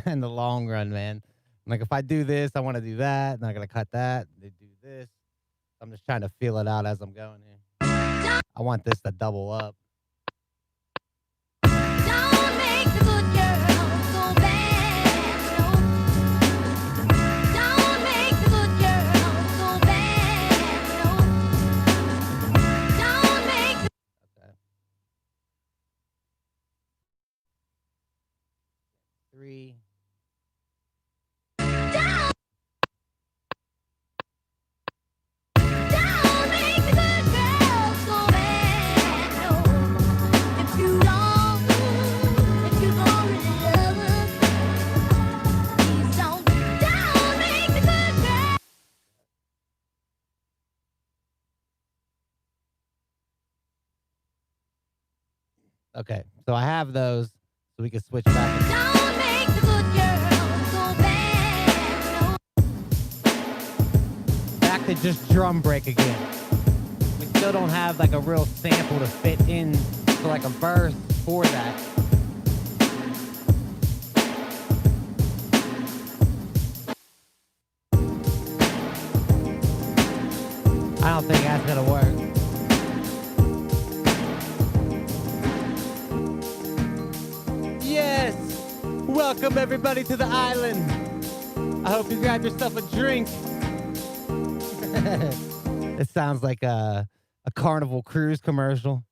in the long run, man. Like if I do this, I want to do that, and I'm gonna cut that. They do this. I'm just trying to feel it out as I'm going here. I want this to double up. Don't make the good girl so bad, no. Don't make the good girl so bad, no. Don't make the Okay. 3. don't make the good girl so bad, no. If you don't really love us, please don't make the good girl. Okay. So I have those, so we can switch back. Don't make the good girl so bad, no. to just drum break again. We still don't have like a real sample to fit in to like a verse for that. I don't think that's gonna work. Yes! Welcome everybody to the island. I hope you grab yourself a drink. It sounds like a Carnival Cruise commercial.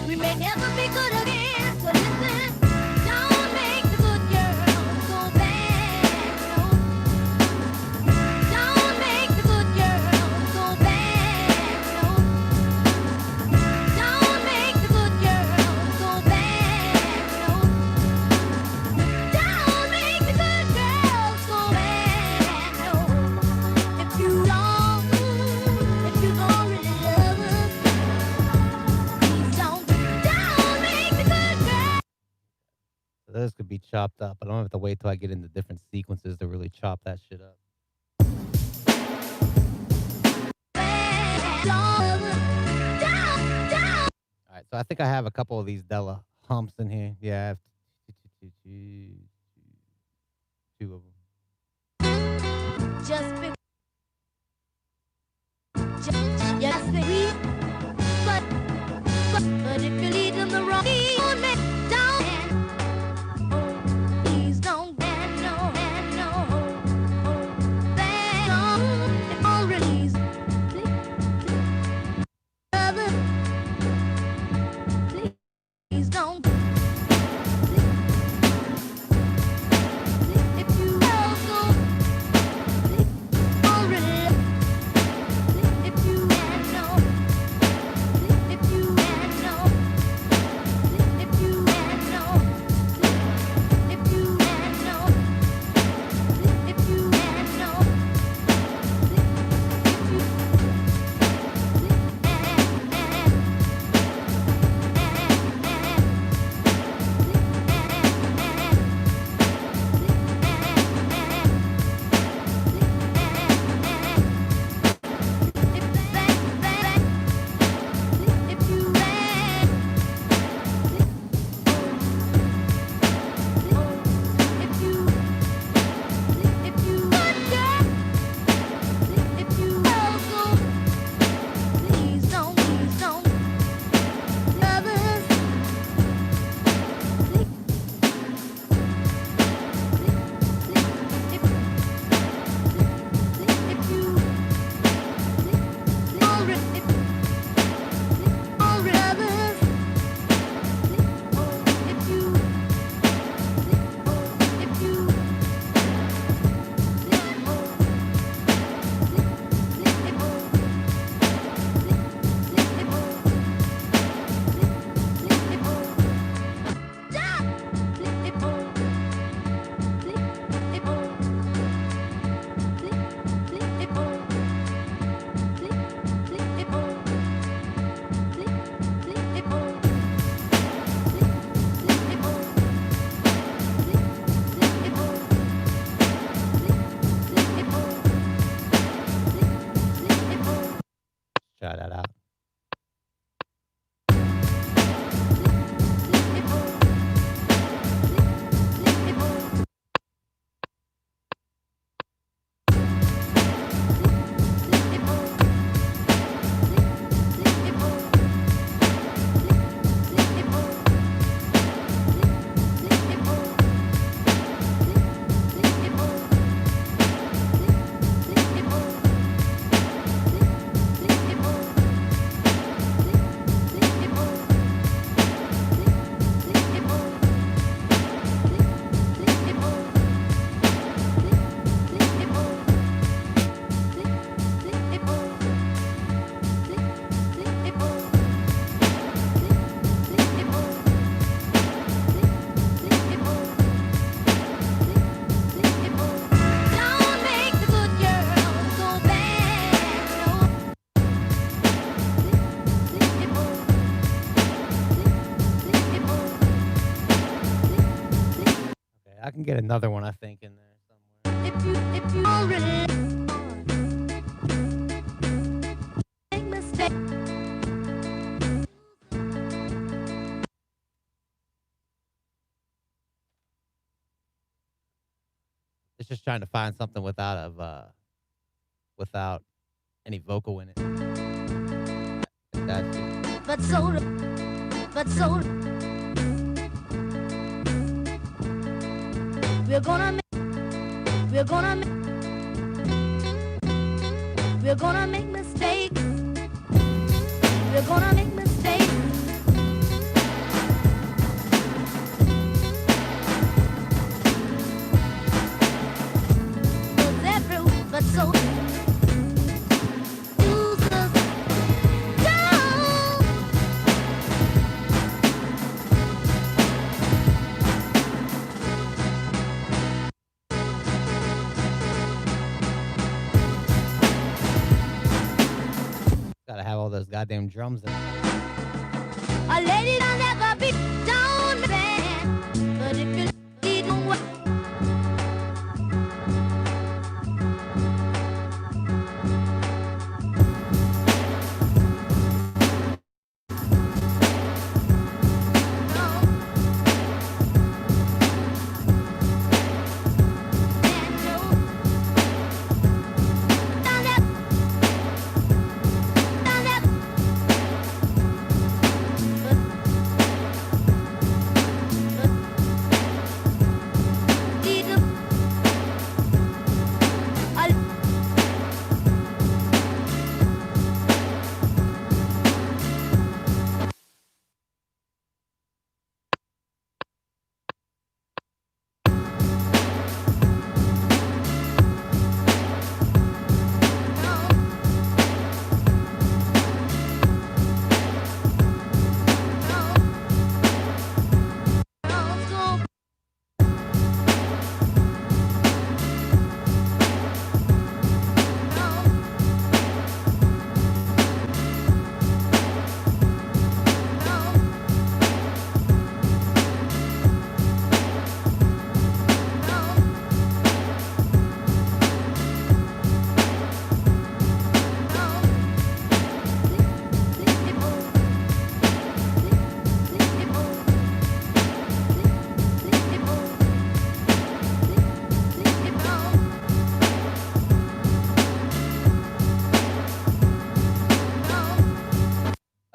We may never be good again, so listen. Don't make the good girls go bad, no. Don't make the good girls go bad, no. Don't make the good girls go bad, no. Don't make the good girls go bad, no. If you don't really love us, please don't make the good girls. So those could be chopped up. I don't have to wait till I get into different sequences to really chop that shit up. All right, so I think I have a couple of these Della humps in here. Yeah, I have two of them. Just be, yes, baby. But if you lead them the wrong, don't please don't bend no, bend on if all release. Please don't. If you will go, already. If you had no, if you had no, if you had no, if you had no, if you had no, Try that out. can get another one, I think, in there somewhere. If you already make mistake. It's just trying to find something without any vocal in it. That's it. But so we're gonna make mistakes. We're gonna make mistakes. But so Gotta have all those goddamn drums in it. a lady will never be down bad. But if you need no way.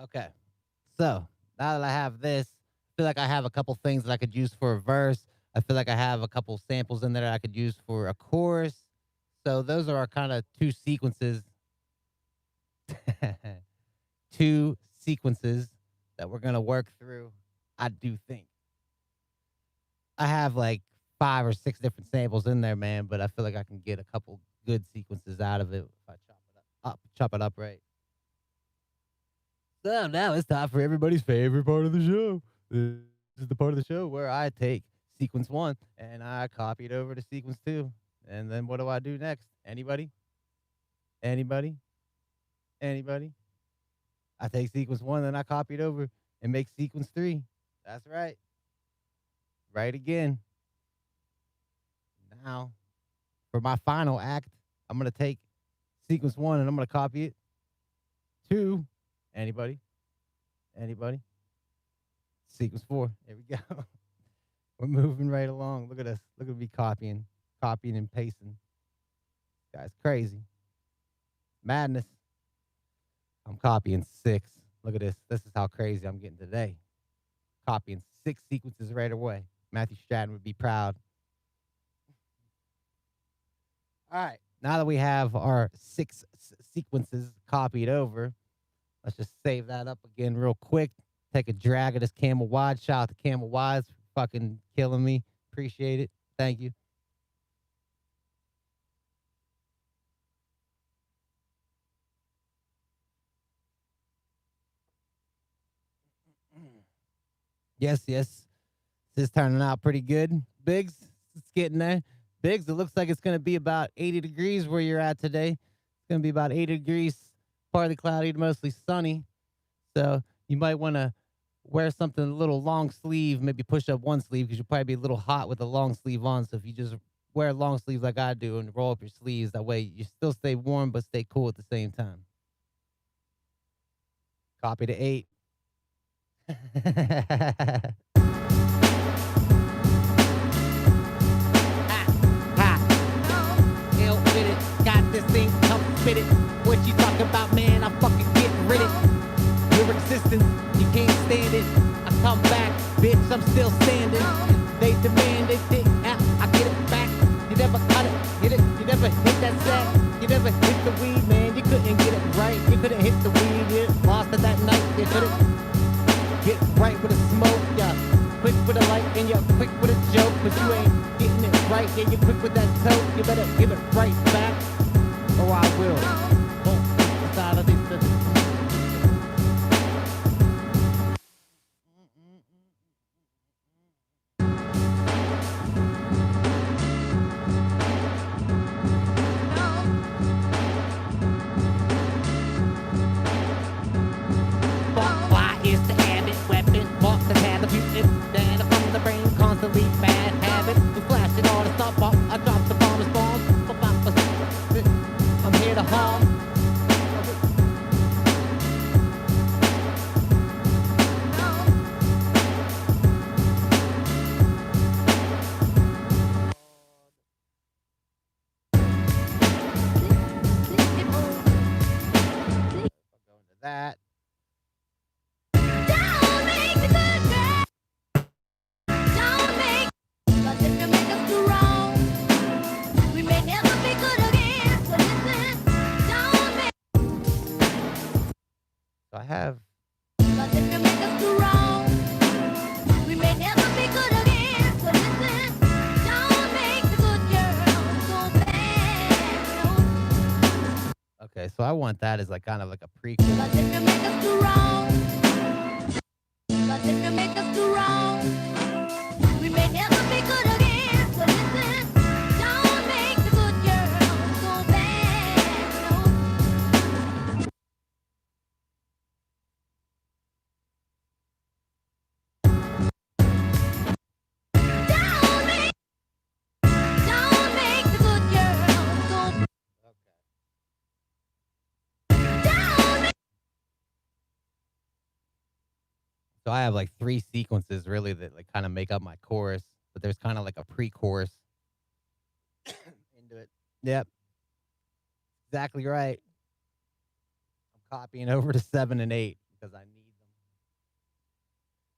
Okay. So now that I have this, I feel like I have a couple things that I could use for a verse. I feel like I have a couple samples in there that I could use for a chorus. So those are our kind of two sequences. Two sequences that we're gonna work through. I do think. I have like 5 or 6 different samples in there, man, but I feel like I can get a couple good sequences out of it if I chop it up right. So now it's time for everybody's favorite part of the show. This is the part of the show where I take sequence 1 and I copy it over to sequence 2. And then what do I do next? Anybody? Anybody? Anybody? I take sequence 1, then I copy it over and make sequence 3. That's right. Right again. Now, for my final act, I'm going to take sequence 1 and I'm going to copy it to anybody? Anybody? Sequence 4. Here we go. We're moving right along. Look at us. Look at me copying and pasting. Guy's crazy. Madness. I'm copying 6. Look at this. This is how crazy I'm getting today. Copying 6 sequences right away. Matthew Stratton would be proud. All right. Now that we have our 6 sequences copied over, let's just save that up again real quick. Take a drag of this Camel Wide. Shout out to Camel Wides for fucking killing me. Appreciate it. Thank you. Yes, yes. This is turning out pretty good. Biggs, it's getting there. Biggs, it looks like it's going to be about 80 degrees where you're at today. It's going to be about 80 degrees, partly cloudy to mostly sunny. So you might want to wear something a little long sleeve, maybe push up one sleeve because you'll probably be a little hot with a long sleeve on. So if you just wear long sleeves like I do and roll up your sleeves, that way you still stay warm but stay cool at the same time. Copy to 8. Hell with it, got this thing, come spit it. What you talking about, man? I fucking get rid of it. Your existence, you can't stand it. I come back, bitch, I'm still standing. They demand it, I get it back. You never cut it, you never hit that sack. You never hit the weed, man. You couldn't get it right. You couldn't hit the weed, you lost it that night. You couldn't get right with a smoke, yeah. Quick with a light and you're quick with a joke, but you ain't getting it right. Yeah, you're quick with that toke. You better give it right back, or I will. Oh, side of this. Why is the habit weapon? Mark the tab of mutant. Data from the brain, constantly bad habits. You flash it all to stop off. I drop the bomb as bombs. I'm here to harm. Go into that. Don't make the good girl. Don't make, 'cause if you make us do wrong, we may never be good again. So listen, don't make, So I have 'cause if you make us do wrong, we may never be good again. So listen, don't make the good girl so bad. okay, so I want that as like kind of like a prequel. 'Cause if you make us do wrong, 'cause if you make us do wrong, we may never be good again. So listen, don't make the good girl so bad. Don't make the good girl so bad. So I have like 3 sequences really that like kind of make up my chorus, but there's kind of like a pre-chorus into it. Yep, exactly right. I'm copying over to 7 and 8 because I need them.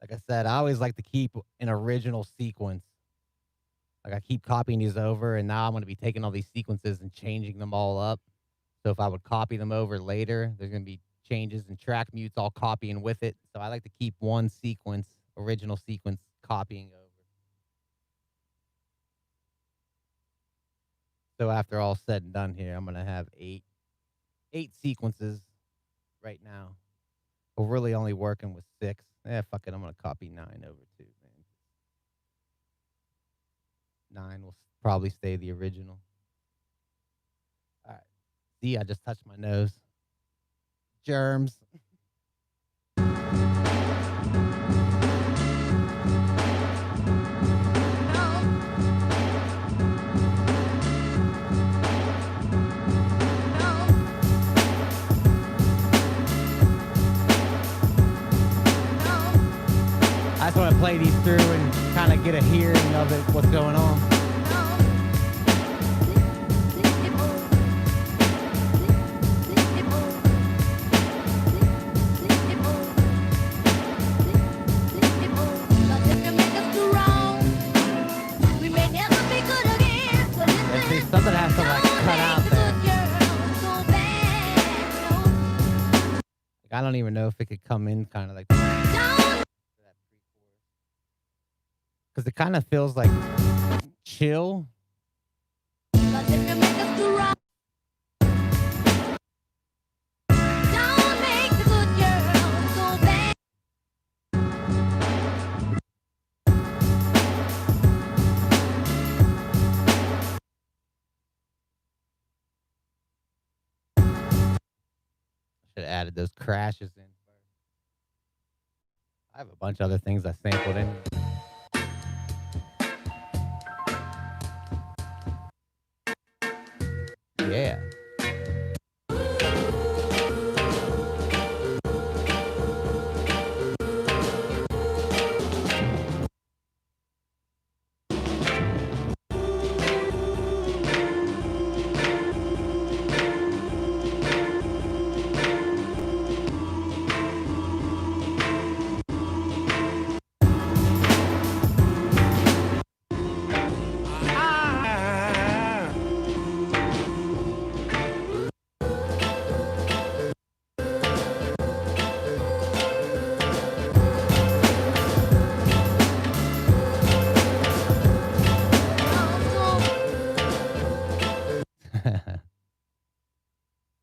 Like I said, I always like to keep an original sequence. Like I keep copying these over, and now I'm going to be taking all these sequences and changing them all up. So if I would copy them over later, there's going to be changes and track mutes all copying with it. So I like to keep one sequence, original sequence, copying over. So after all said and done here, I'm going to have eight sequences right now. We're really only working with 6. Fuck it. I'm going to copy 9 over too, man. 9 will probably stay the original. All right. See, I just touched my nose. Germs. I just want to play these through and kind of get a hearing of it, what's going on. Something has to like cut out there. Like, I don't even know if it could come in kind of like because it kind of feels like chill. Should have added those crashes in first. I have a bunch of other things I sampled in. Yeah.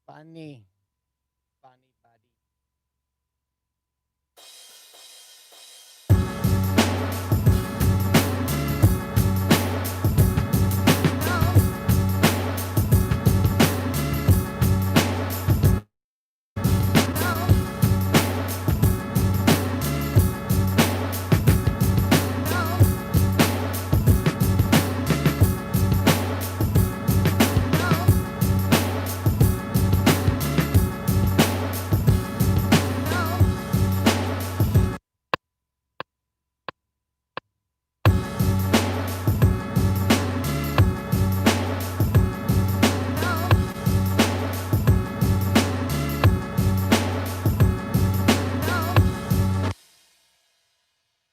Funny. Funny, buddy.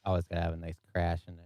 Always gotta have a nice crash in there.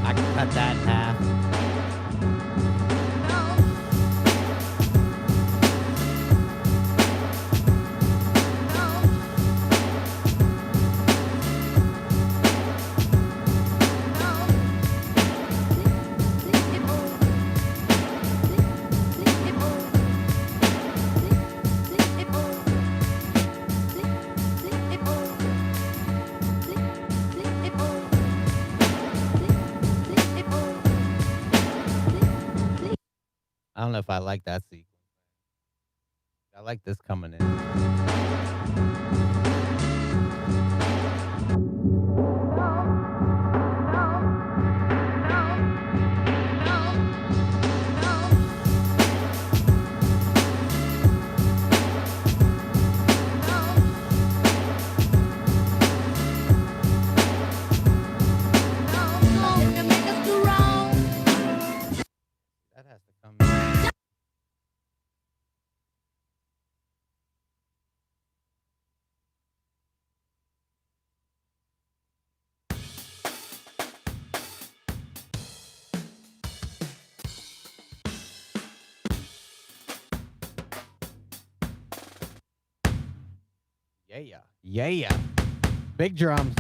I can cut that in half. I don't know if I like that sequence. I like this coming in. Yeah. Yeah. Big drums.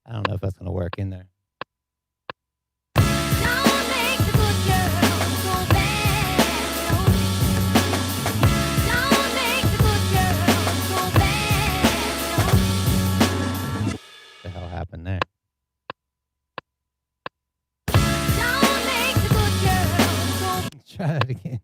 I don't know if that's going to work in there. What the hell happened there? Try that again.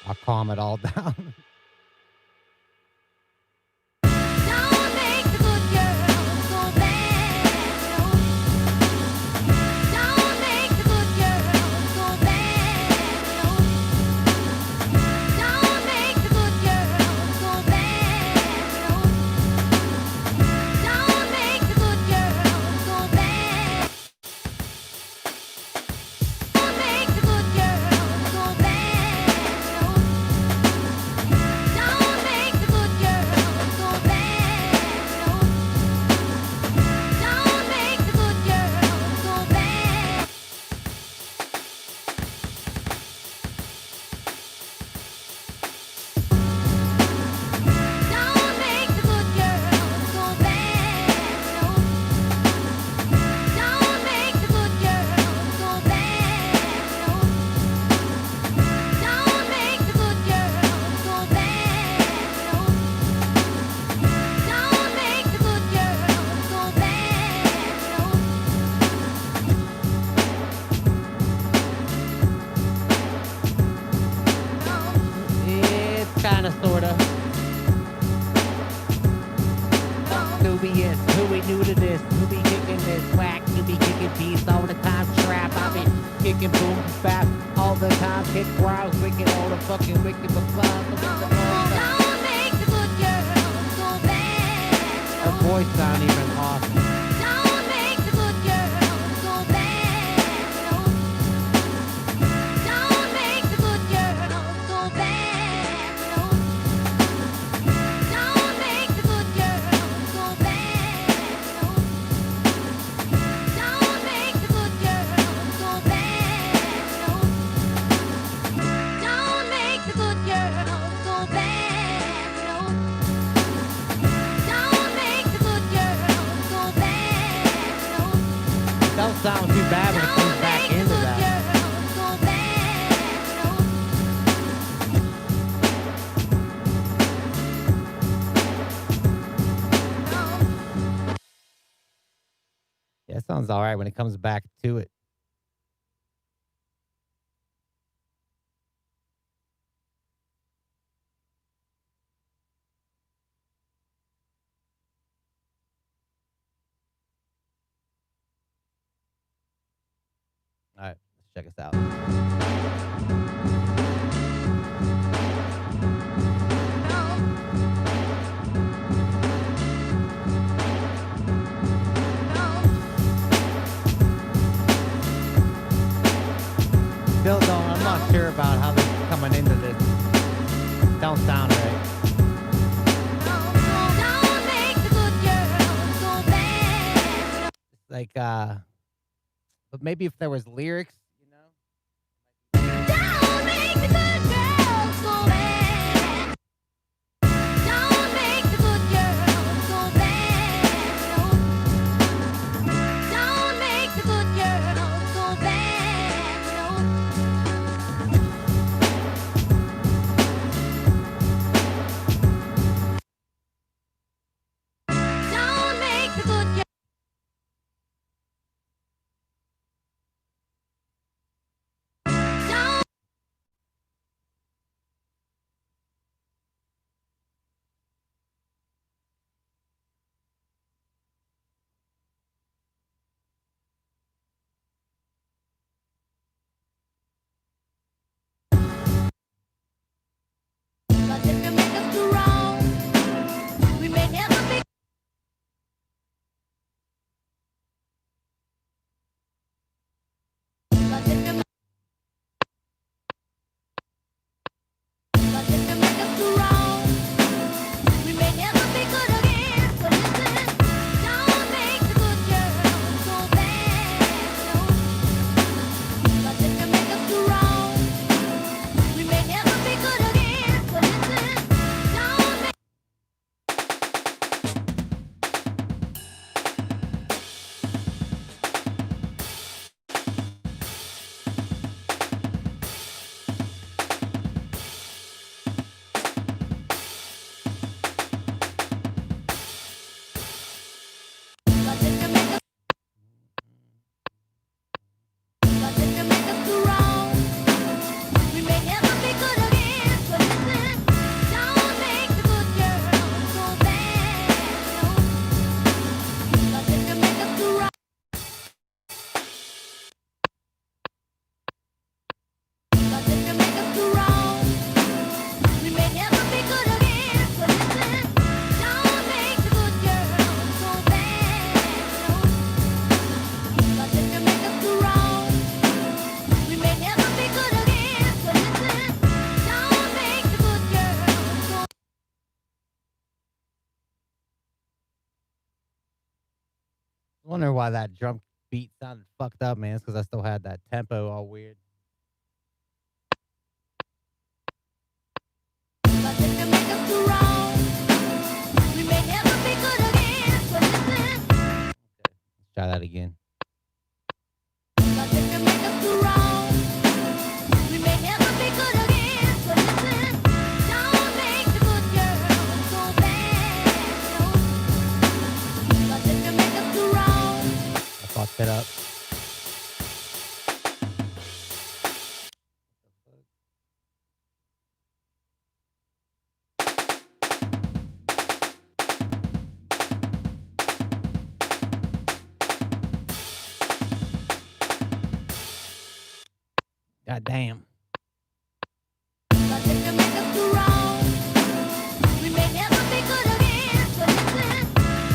I'll calm it all down. Kinda, sorta. Who be is, who be new to this, who be kicking this whack, you be kicking beats all the time, trap, I be kicking boom bap all the time, kick growls, wicked all the fucking wicked, but her voice sound even awesome. Don't sound too bad when it comes back into that. Sounds all right when it comes back to it. All right, let's check us out. Still don't. I'm not sure about how they're coming into this. Don't sound right. It's like, but maybe if there was lyrics, you know. Don't make the good girls go bad. Don't make the good girls go bad. No. Don't make the good girls go bad. No. Don't make the good girls. Don't. Cause if you make us do wrong, we may never be. Cause if you make us do wrong, we may never be good again. So listen, don't make the good girls go bad. No. Cause if you make us do wrong, we may never be good again. So listen, don't make. Cause if you make us. Cause if you make us do wrong, we may never be good again. So listen, don't make the good girls go bad. No. Cause if you make us do wrong. Cause if you make us do wrong, we may never be good again. So listen, don't make the good girls go bad. No. Cause if you make us do wrong, we may never be good again. So listen, don't make the good girls go. I wonder why that drum beat sounded fucked up, man. It's because I still had that tempo all weird. Cause if you make us do wrong, we may never be good again. So listen, Let's try that again. cause if you make us do wrong, we may never be good again. So listen, don't make the good girls go bad. No. Cause if you make us do wrong. I fucked it up. God damn. Cause if you make us do wrong, we may never be good again. So listen,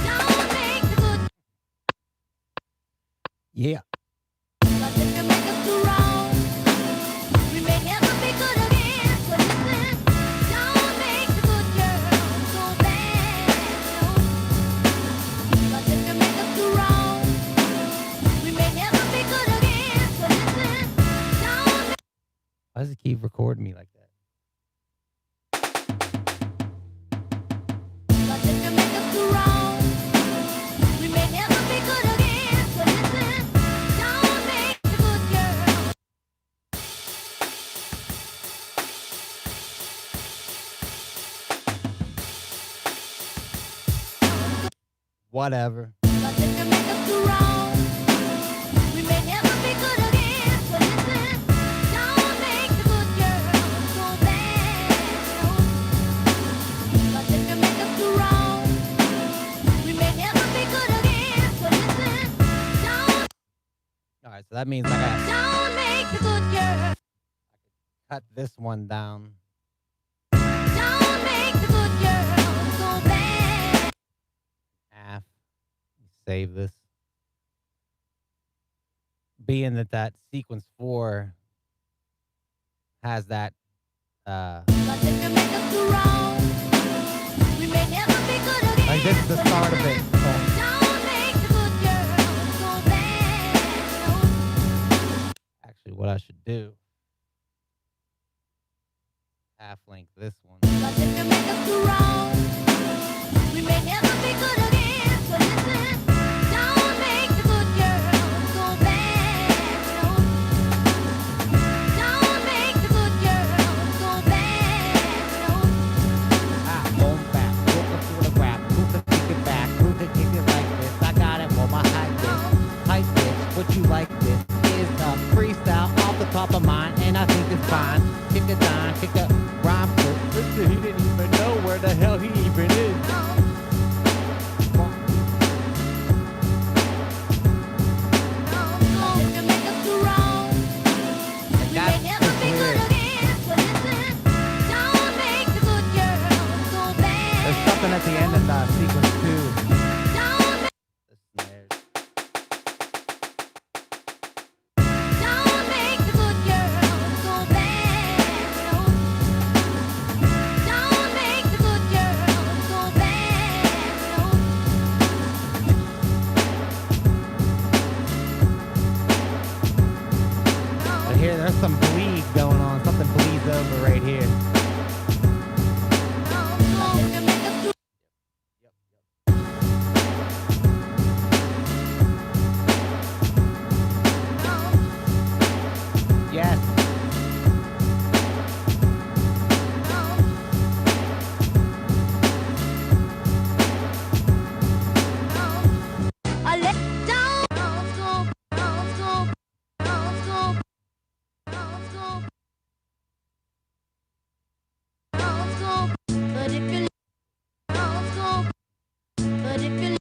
don't make the good. Yeah. Cause if you make us do wrong, we may never be good again. So listen, don't make the good girls go bad. No. Cause if you make us do wrong, we may never be good again. So listen, don't. Why does it keep recording me like that? Cause if you make us do wrong, we may never be good again. So listen, don't make the good girls. Whatever. Cause if you make us do wrong, So that means I gotta Don't make the good girl. cut this one down. Don't make the good girl go bad. Half. Save this. Being that sequence 4 has that But if you make us do wrong, we may never be good again. like this is the start of it. So Don't make the good girl go bad. actually what I should do, half link this one. But if you make us do wrong, we may never be good again. So listen, don't make the good girl go bad. Don't make the good girl go bad. Boom back, who can do the rap, who can kick it back, who can kick it like this? I got it on my hype bitch, what you like this is a freestyle off the top of mine, and I think it's fine. Kick a dime, kick a rhyme flip. Listen, he didn't even know where the hell he even is. If you make us do wrong, we may never be good again. So listen, don't make the good girl go bad. There's something at the end of the sequence 2. Don't The snares. make the good girl go bad. Don't make the good girl go bad. But here, there's some bleed going on. Something bleeds over right here. If you make us do Yes. I let down. But if you but if you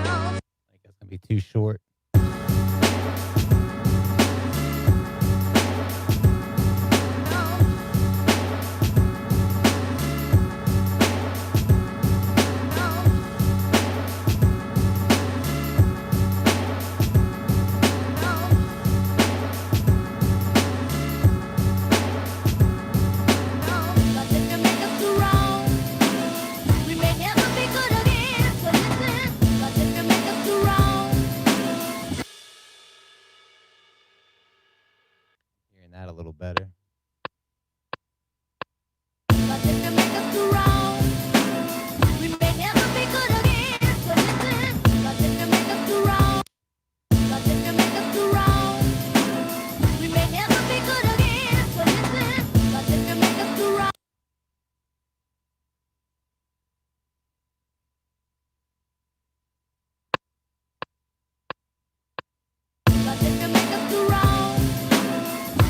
I think that's gonna be too short. But if you make us do wrong, we may never be good again. So listen, but if you make us do wrong, Hearing that a little better. but if you make us do wrong, we may never be good again. So listen, but if you make us do wrong, but if you make us do wrong, we may never be good again. So listen, but if you make us do wrong. But if you make us do wrong,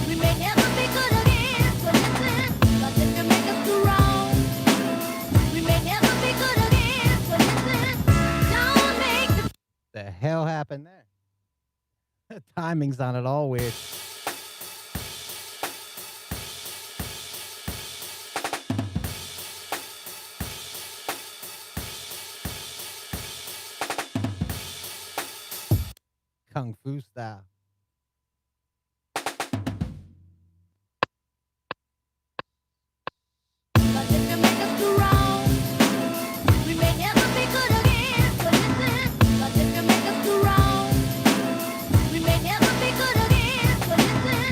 we may never be good again. So listen, but if you make us do wrong, we may never be good again. So listen, don't make The hell happened there? The timing's on it all weird. Kung Fu style. but if you make us do wrong, we may never be good again. So listen, but if you make us do wrong, we may never be good again. So listen,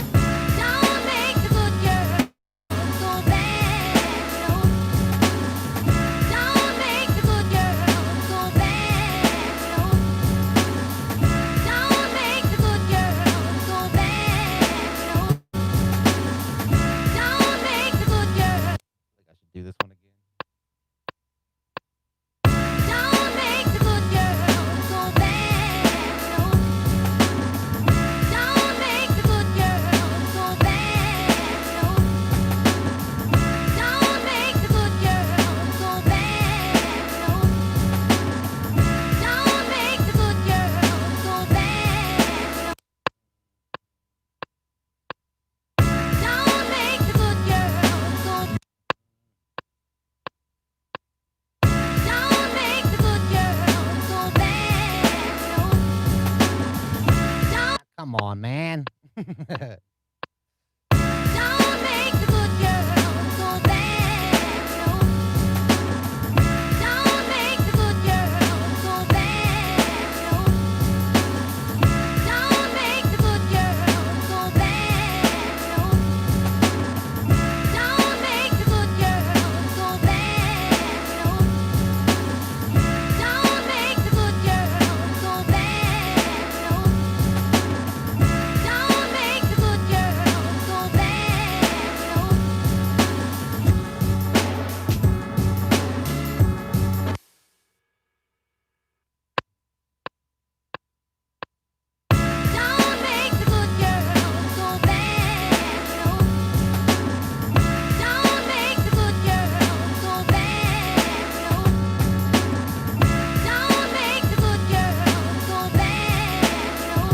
don't make the good girl go bad. Don't make the good girl go bad. Don't make the good girl Come on, man. Don't make the good girl so bad, no. Don't make the good girl so bad, no. Don't make the good girl so bad, no. Don't make the good girl so bad, no. Don't make the good girl so bad, no. Don't make the good girl so bad, no. Don't make the good girl so bad, no. Don't make the good girl so bad, no. Don't make the good girl so bad, no.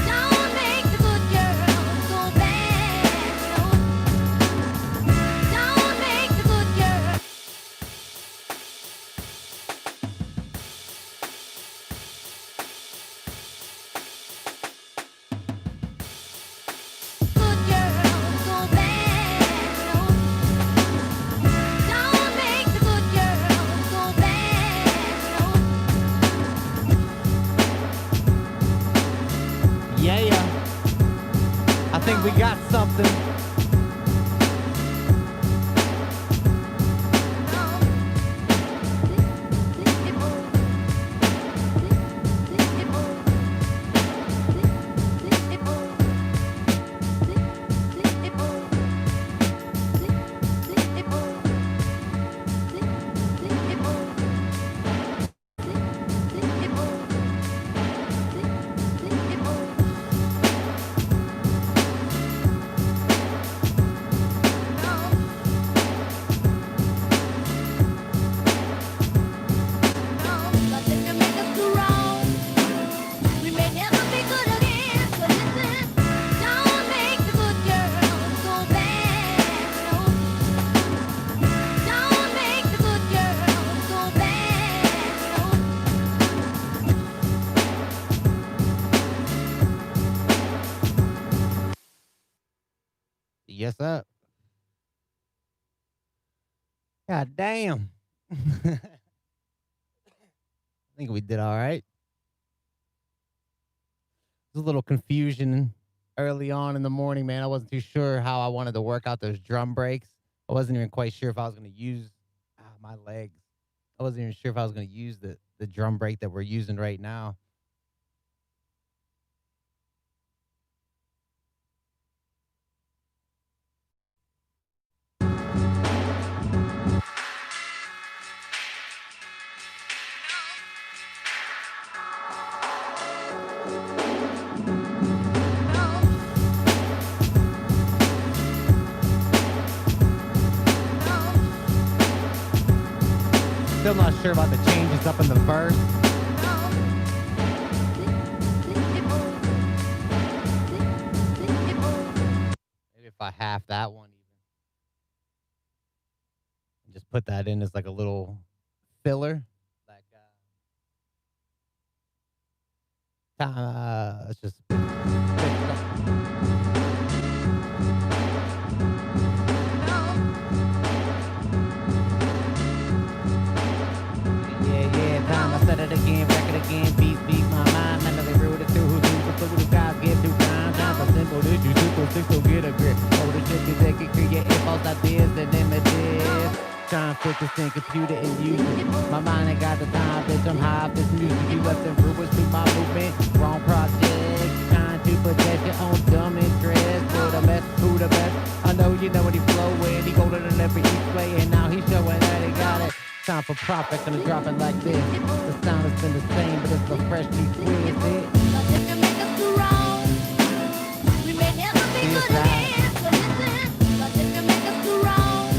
Don't make the good girl so bad, no. Don't make the good girl. Good girl so bad, no. Don't make the good girl so bad, no. Yeah. I think we got something. Cause if you make us do wrong, we may never be good again. So listen, don't make the good girl so bad, no. Don't make the good girl so bad, no. Yes, sir. God damn. I think we did all right. There's a little confusion early on in the morning, man. I wasn't too sure how I wanted to work out those drum breaks. I wasn't even quite sure if I was going to use my legs. I wasn't even sure if I was going to use the drum break that we're using right now. Still not sure about the changes up in the verse. Maybe if I half that one even. And just put that in as like a little filler. Like let's just yeah, time I said it again, back it again, beat my mind, man, they rule it through, who the guys get through time, time for simple issues, super six, so get a grip, oh, the shit you take it, create false ideas and images, trying to fix this thing, computer and use it, my mind ain't got the time, bitch, I'm high, this music, you left them ruins through my movement, wrong project, trying to protect your own dumb interest, for the mess, who the best, I know you know when he flow with, he golden in every each play, and now he's showing that he got it. Time for profit, gonna drop it like this. The sound has been the same, but it's a fresh new twist. Cause if you make us do wrong, we may never be good again. So listen, cause if you make us do wrong.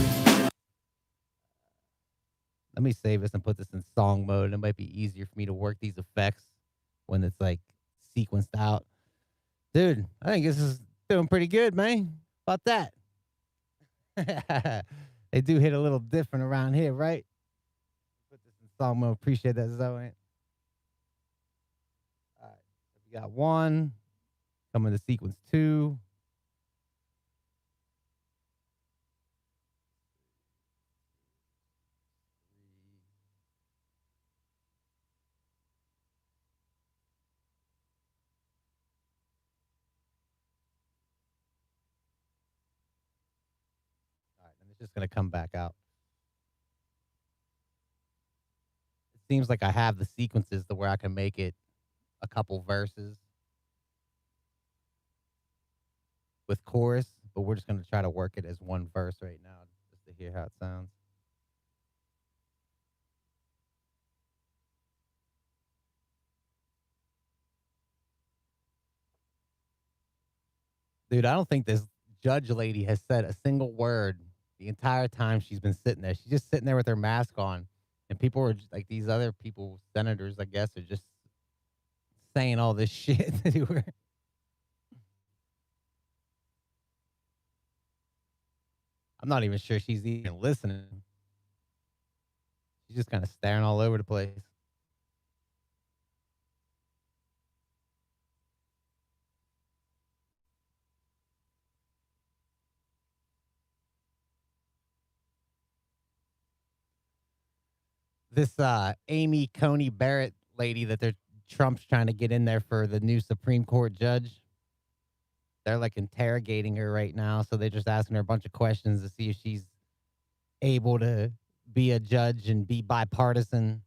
Let me save this and put this in song mode. It might be easier for me to work these effects when it's like sequenced out. Dude, I think this is doing pretty good, man. About that. They do hit a little different around here, right? Put this in song mode. Appreciate that, Zoe. All right. We got 1 coming to sequence 2. All right, and it's just gonna come back out. It seems like I have the sequences to where I can make it a couple verses with chorus, but we're just gonna try to work it as one verse right now, just to hear how it sounds. Dude, I don't think this judge lady has said a single word the entire time she's been sitting there. She's just sitting there with her mask on, and people are just, like these other people, senators, I guess, are just saying all this shit to her. I'm not even sure she's even listening. She's just kind of staring all over the place. This Amy Coney Barrett lady that Trump's trying to get in there for the new Supreme Court judge. They're like interrogating her right now, so they're just asking her a bunch of questions to see if she's able to be a judge and be bipartisan,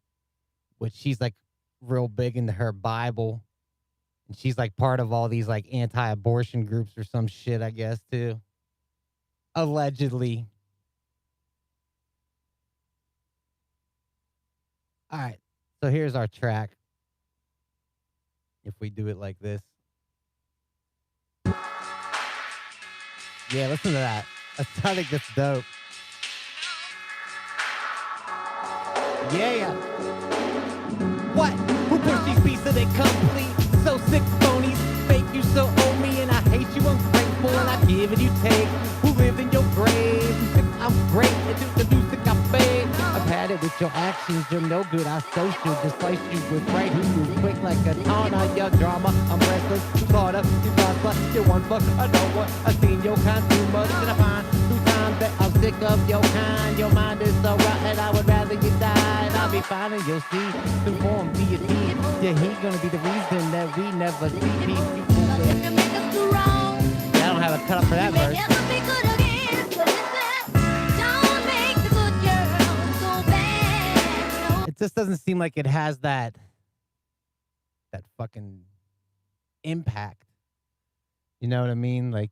which she's like real big into her Bible. And she's like part of all these like anti-abortion groups or some shit, I guess, too. Allegedly. All right. So here's our track. If we do it like this. Yeah, listen to that. I think that's dope. Yeah. What? Who pushed these beats so they complete? So sick phonies, fake you so owe me, and I hate you ungrateful, and I give and you take. Who lived in your grave? You think I'm great, and do the music I fade. I've had it with your actions, you're no good. I social, just slice you with right. You move quick like a tawna, your drama. I'm restless, you caught up, you lost, but you're one fuck. I know what I've seen your kind too much, and I find through time that I'm sick of your kind. Your mind is so rotten, I would rather you die. And I'll be fine, and you'll see to form deity. Yeah, he's gonna be the reason that we never see peace. You fool with. Yeah, I don't have a cut up for that verse. It just doesn't seem like it has that fucking impact. You know what I mean? Like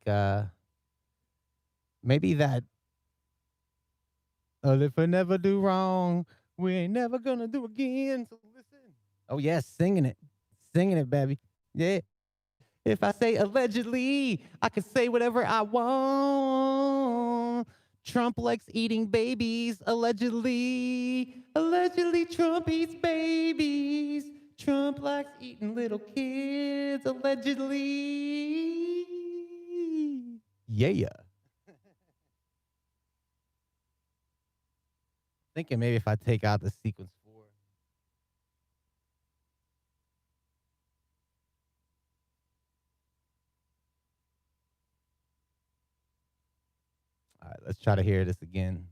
maybe that if I never do wrong, we ain't never gonna do again. So listen. Oh yeah, singing it, baby. Yeah. If I say allegedly, I can say whatever I want. Trump likes eating babies, allegedly. Allegedly, Trump eats babies. Trump likes eating little kids, allegedly. Yeah. Thinking maybe if I take out the sequence 4. All right, let's try to hear this again.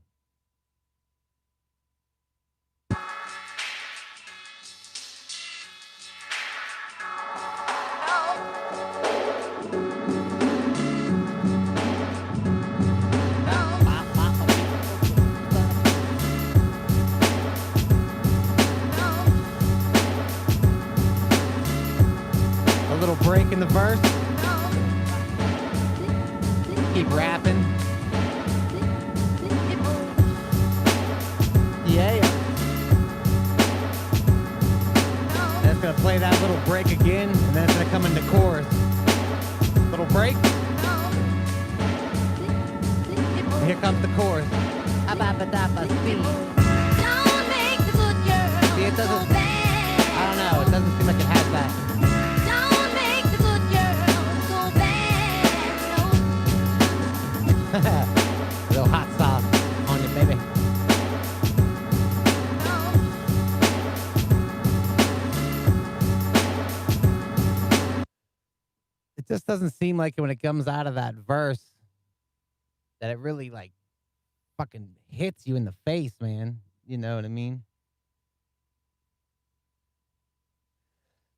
A little break in the verse. Keep rapping. Yeah. That's gonna play that little break again, and then it's gonna come into chorus. Little break. And here comes the chorus. See, it doesn't. I don't know. It doesn't seem like it has that. A little hot sauce on you, baby. It just doesn't seem like when it comes out of that verse that it really like fucking hits you in the face, man. You know what I mean?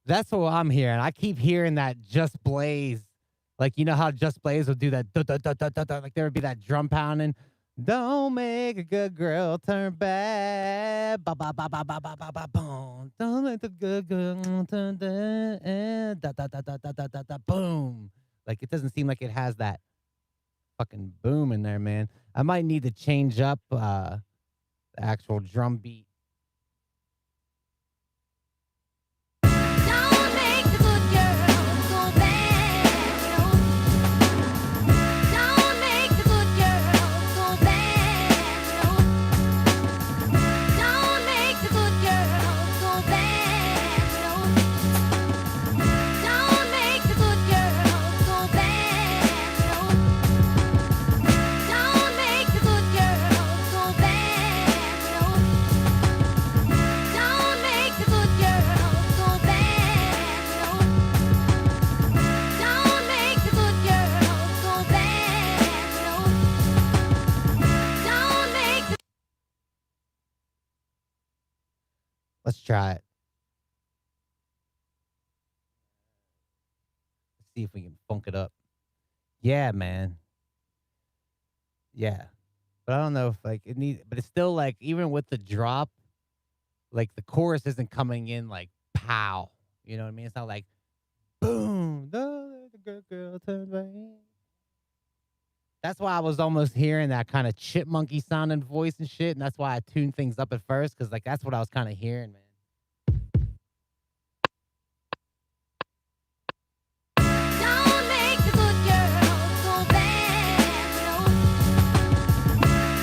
That's what I'm hearing. I keep hearing that Just Blaze. Like, you know how Just Blaze would do that, like there would be that drum pounding. Don't make a good girl turn bad. Ba ba ba ba ba ba ba ba boom. Don't make the good girl turn bad. Boom. Like it doesn't seem like it has that fucking boom in there, man. I might need to change up the actual drum beat. Don't make the good girl go bad. No. Don't make the good girl go bad. No. Don't make the good girl go bad. No. Don't make the good girl go bad. No. Don't make the good girl go bad. No. Don't make the good girl go bad. No. Don't make the good girl go bad. No. Don't make the Let's try it. Let's see if we can funk it up. Yeah, man. Yeah. But I don't know if like it needs, but it's still like, even with the drop, like the chorus isn't coming in like pow. You know what I mean? It's not like boom. The good girl turns back. That's why I was almost hearing that kind of chipmunky sounding voice and shit. And that's why I tuned things up at first. Cause like that's what I was kind of hearing, man. Don't make the good girl go bad. No.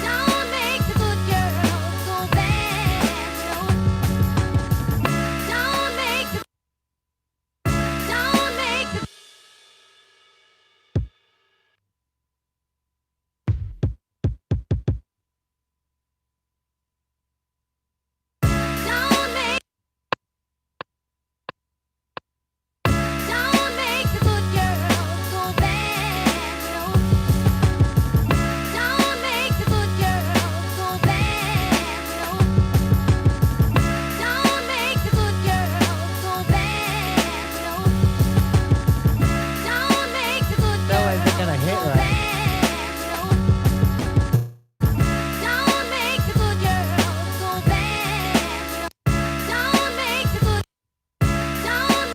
Don't make the good girl go bad. No. Don't make the Don't make the Don't make Don't make the good girl go bad. No. Don't make the good girl go bad. No. Don't make the good girl go bad. No. Don't make the good No girl way they're gonna hit go right. bad. No. Don't make the good girl go bad. Don't make the good Don't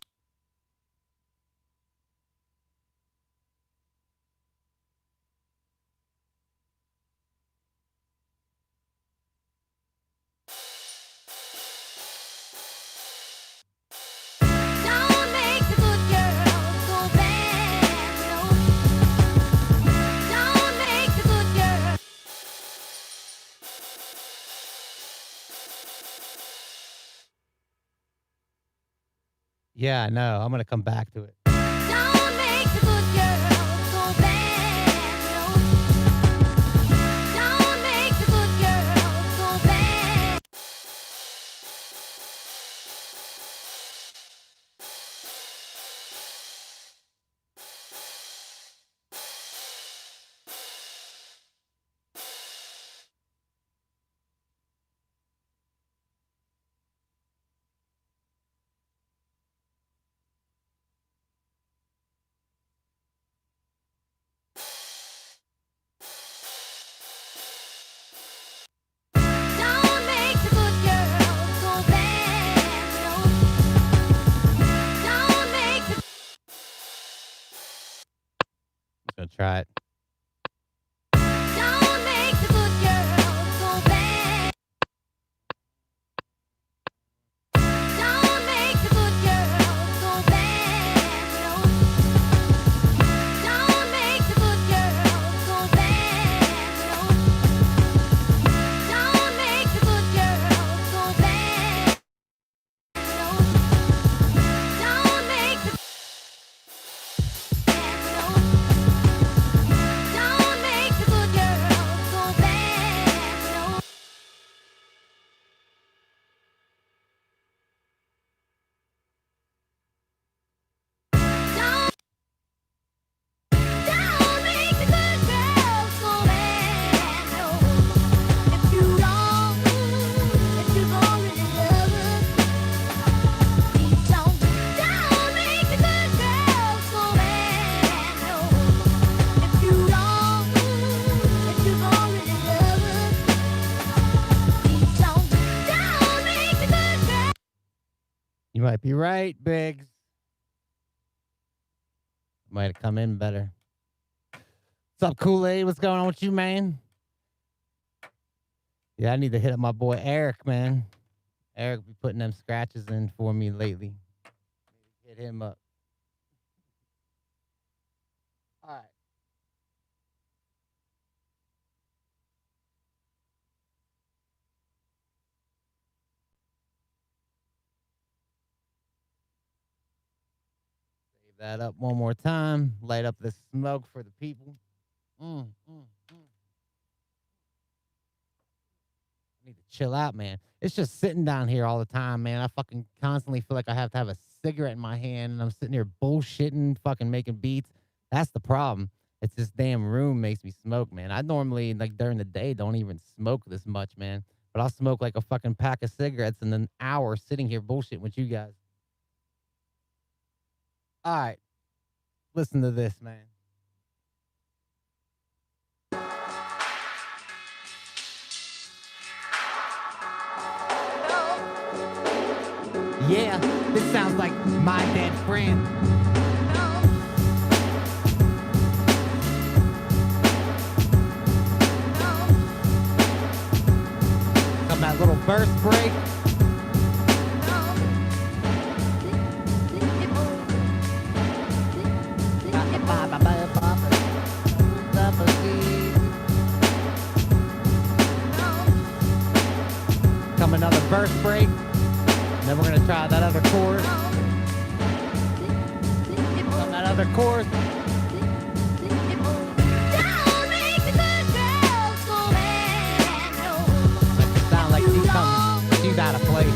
Don't make the good girl go bad. No. Don't make the good girl Yeah, I know. I'm gonna come back to it. Don't make the good girl go bad. No. Don't make the good girl go bad. Don't make the good girl go bad. No. Don't make the I'm gonna try it. Don't make the good girl go bad. Don't make the good girl go bad. No. Don't make the good girl go bad. No. Don't make the good girl go bad. No. Don't make the No. You might be right, Biggs. Might have come in better. What's up, Kool-Aid? What's going on with you, man? Yeah, I need to hit up my boy Eric, man. Eric be putting them scratches in for me lately. Hit him up. All right. Save that up one more time. Light up the smoke for the people. Mm. I need to chill out, man. It's just sitting down here all the time, man. I fucking constantly feel like I have to have a cigarette in my hand and I'm sitting here bullshitting, fucking making beats. That's the problem. It's this damn room makes me smoke, man. I normally, like during the day, don't even smoke this much, man. But I'll smoke like a fucking pack of cigarettes in an hour sitting here bullshitting with you guys. All right. Listen to this, man. Yeah, this sounds like My Dead Friend. Come that little burst break. Come another burst break. Then we're gonna try that other chord. On that other chord. Sound like she's out of place.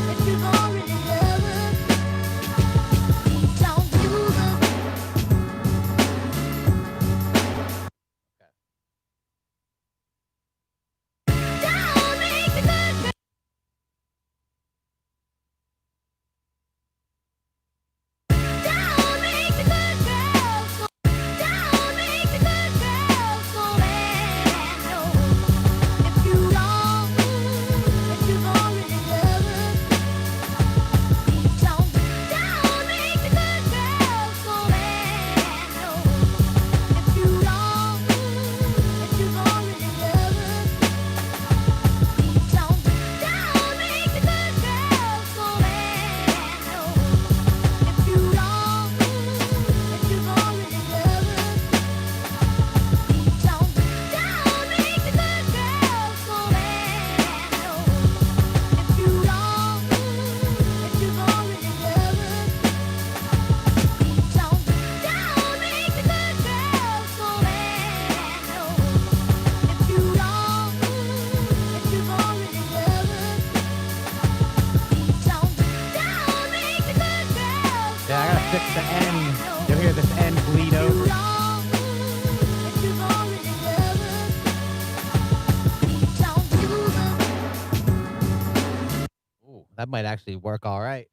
That might actually work all right.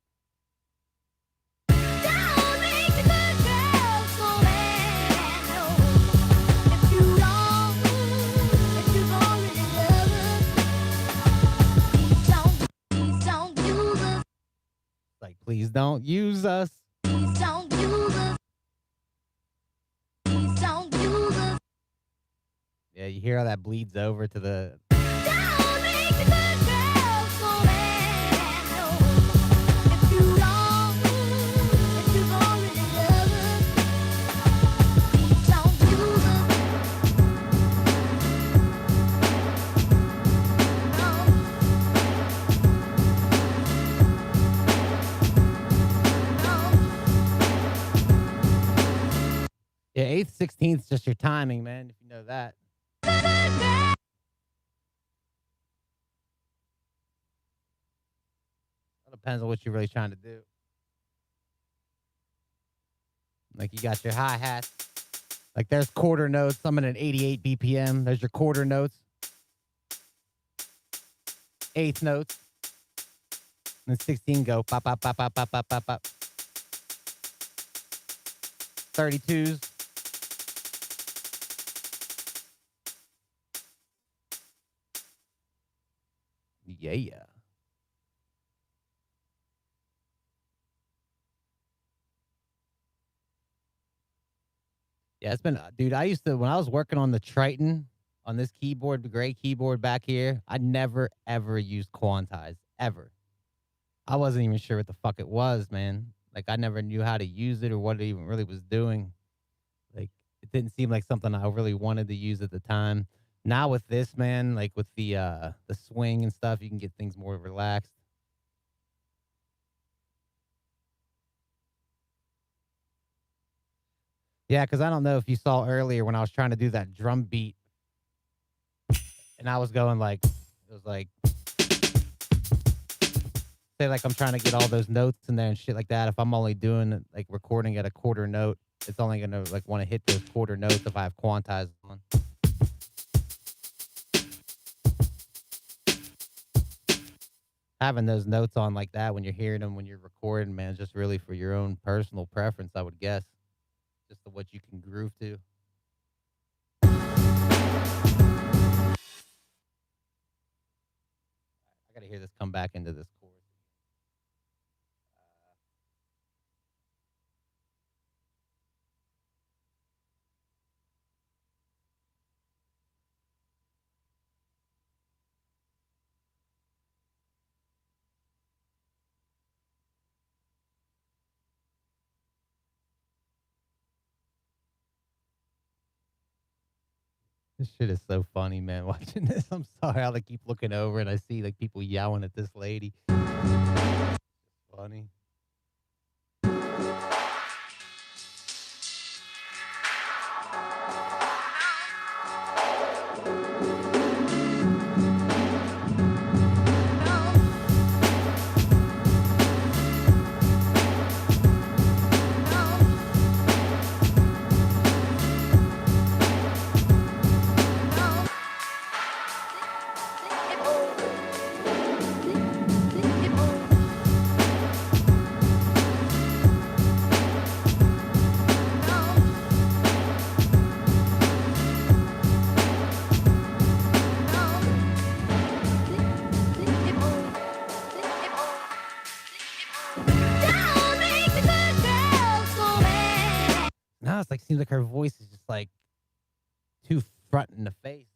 Like, please don't use us. Please don't use us. Please don't use us. Yeah, you hear how that bleeds over to the. Yeah, 8th, 16th, just your timing, man, if you know that. It depends on what you're really trying to do. Like, you got your hi-hats. Like, there's quarter notes. I'm at an 88 BPM. There's your quarter notes. 8th notes. And 16 go. Pop, pop, pop, pop, pop, pop, pop, pop. 32s. Yeah. Yeah, it's been, dude. I used to when I was working on the Triton on this keyboard, the gray keyboard back here. I never ever used quantize ever. I wasn't even sure what the fuck it was, man. Like I never knew how to use it or what it even really was doing. Like it didn't seem like something I really wanted to use at the time. Now with this, man, like with the swing and stuff, you can get things more relaxed. Yeah, because I don't know if you saw earlier when I was trying to do that drum beat and I was going like, it was like, say like I'm trying to get all those notes in there and shit like that. If I'm only doing it, like recording at a quarter note, it's only gonna like want to hit those quarter notes if I have quantized on. Having those notes on like that when you're hearing them when you're recording, man, is just really for your own personal preference, I would guess. Just to what you can groove to. I gotta hear this come back into this chorus. This shit is so funny, man. Watching this, I'm sorry. I like keep looking over and I see like people yelling at this lady. Funny. Now it's like seems like her voice is just like too front in the face.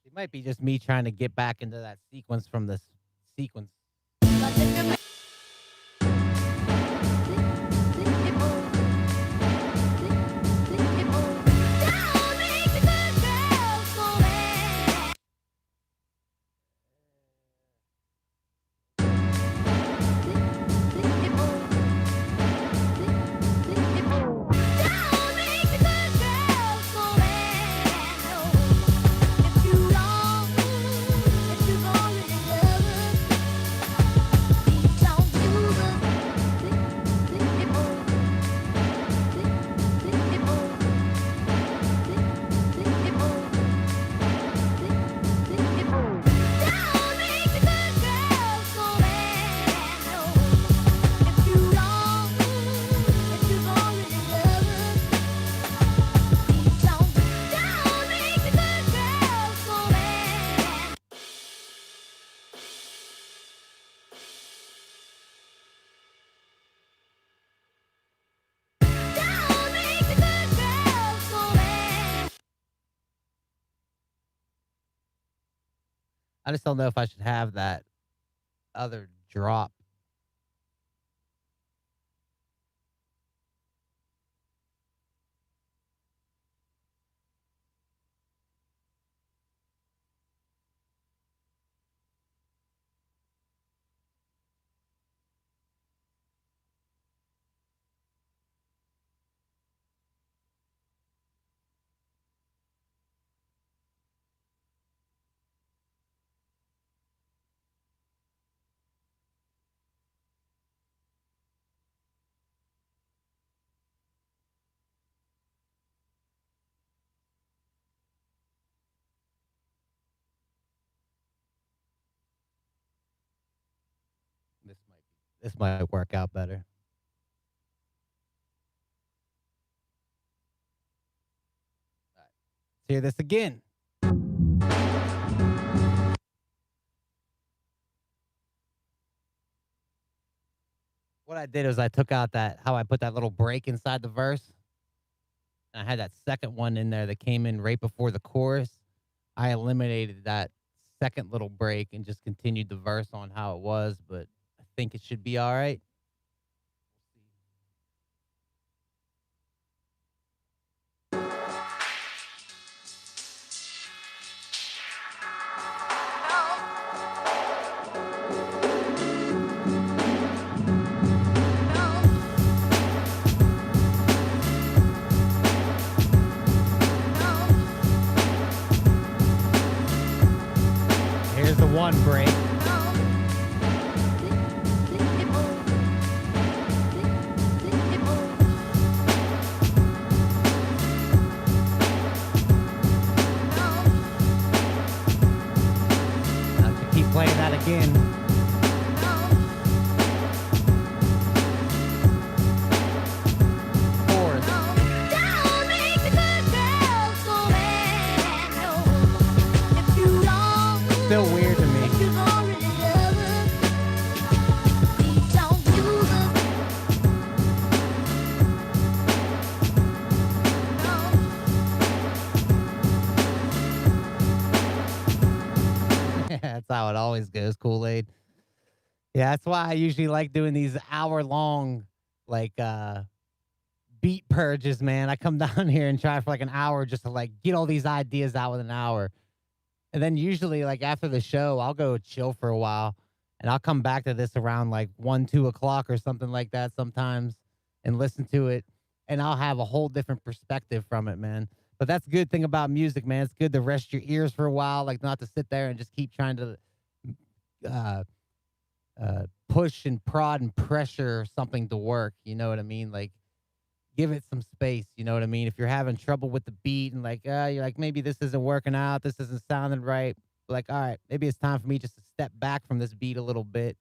It might be just me trying to get back into that sequence from this sequence. I just don't know if I should have that other drop. This might work out better. Let's hear this again. What I did was I took out how I put that little break inside the verse. And I had that second one in there that came in right before the chorus. I eliminated that second little break and just continued the verse on how it was, but I think it should be all right. Here's the one break. I have to keep playing that again. Chorus. Still weird to me. That's how it always goes, Kool-Aid. Yeah, that's why I usually like doing these hour-long, like, beat purges, man. I come down here and try for like an hour just to like get all these ideas out with an hour. And then usually, like after the show, I'll go chill for a while and I'll come back to this around like 1, 2 o'clock or something like that sometimes and listen to it. And I'll have a whole different perspective from it, man. But that's the good thing about music, man. It's good to rest your ears for a while, like not to sit there and just keep trying to uh, push and prod and pressure something to work. You know what I mean? Like, give it some space. You know what I mean? If you're having trouble with the beat and like, you're like, maybe this isn't working out, this isn't sounding right. Like, all right, maybe it's time for me just to step back from this beat a little bit,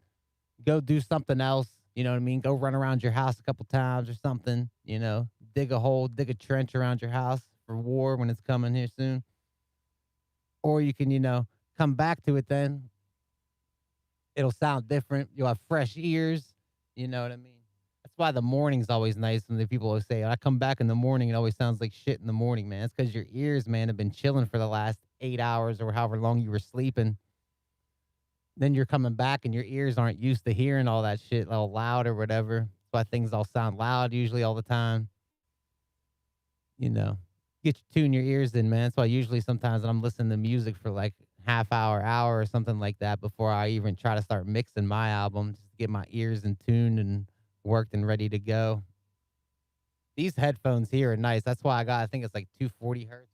go do something else. You know what I mean? Go run around your house a couple times or something. You know, dig a hole, dig a trench around your house for war when it's coming here soon. Or you can, come back to it then. It'll sound different. You'll have fresh ears. You know what I mean? That's why the morning's always nice. When the people always say, I come back in the morning, it always sounds like shit in the morning, man. It's because your ears, man, have been chilling for the last 8 hours or however long you were sleeping. Then you're coming back and your ears aren't used to hearing all that shit all loud or whatever. That's why things all sound loud usually all the time. You know, tune your ears in, man. That's why usually sometimes when I'm listening to music for like half hour or something like that before I even try to start mixing my album, just to get my ears in tune and worked and ready to go. These headphones here are nice. That's why I think it's like 240 hertz,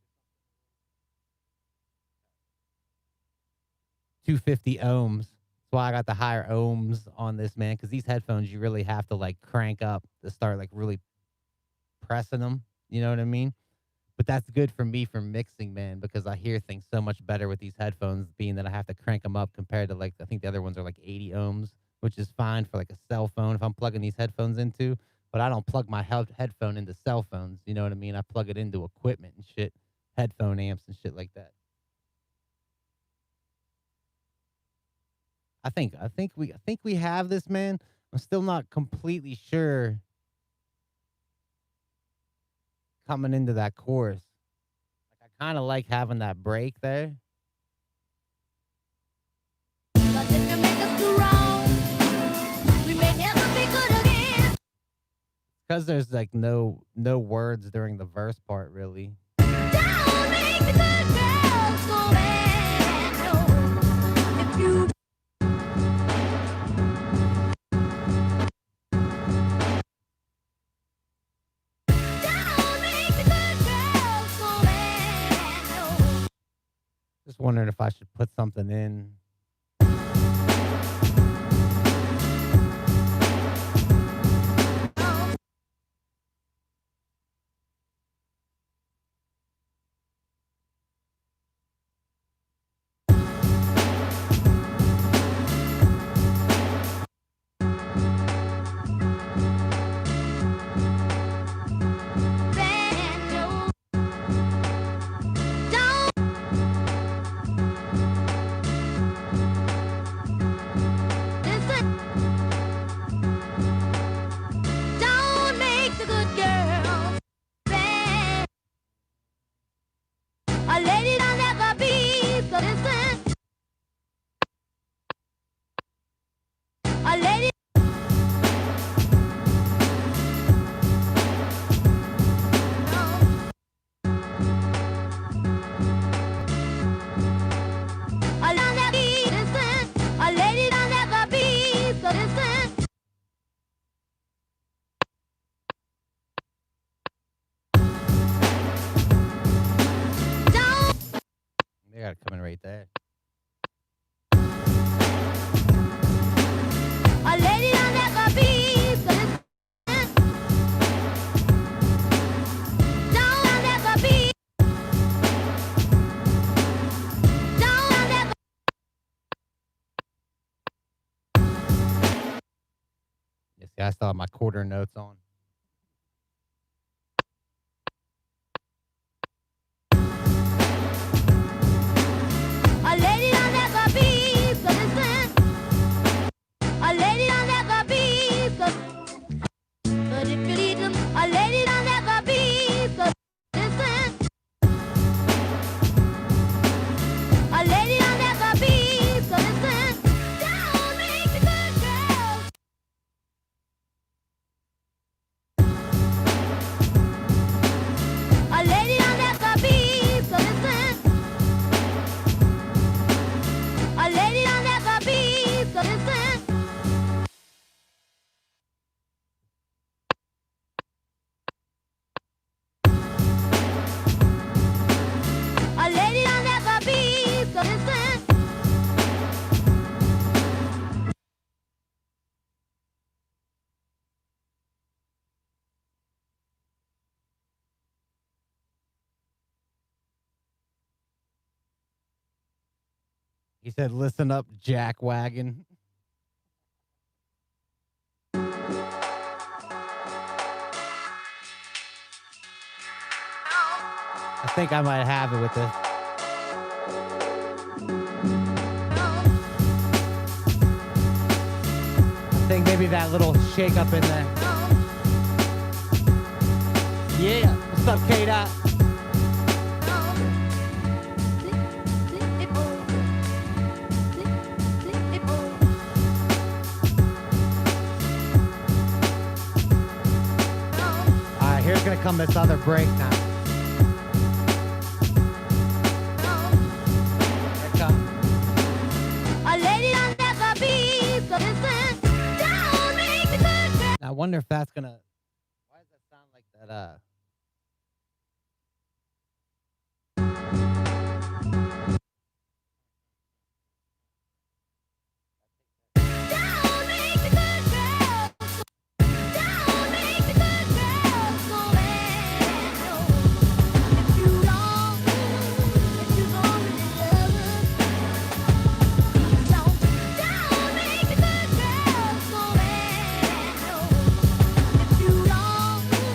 250 ohms. That's why I got the higher ohms on this, man, because these headphones, you really have to like crank up to start like really pressing them. You know what I mean? But that's good for me for mixing, man, because I hear things so much better with these headphones, being that I have to crank them up compared to like, I think the other ones are like 80 ohms, which is fine for like a cell phone if I'm plugging these headphones into. But I don't plug my headphone into cell phones. You know what I mean? I plug it into equipment and shit, headphone amps and shit like that. I think we have this, man. I'm still not completely sure coming into that chorus. Like I kind of like having that break there. 'Cause if you make us do wrong, we may never be good again. Because there's like no words during the verse part really. Don't make the good girls go bad. No, if you don't make the good girls go bad. No. Just wondering if I should put something in. Okay, I still have my quarter notes on. A lady don't never be so listen. A lady don't never be so. But if you lead them, a lady don't never be so listen. A lady don't never be so listen. Don't make the good girl. A lady don't never be so listen. A lady don't never be so listen. A lady don't never be so listen. He said, listen up, jackwagon. I think I might have it with this. I think maybe that little shake up in there. Yeah, what's up, K-Dot? All right, here's gonna come this other break now. Here it comes. A lady don't never be so listen. Don't make the good girl. I wonder if that's gonna. Why does that sound like that? Don't make the good girl. Don't make the good girl go bad. No. If you don't really love her, don't make the good girl go bad. No. If you don't really love her,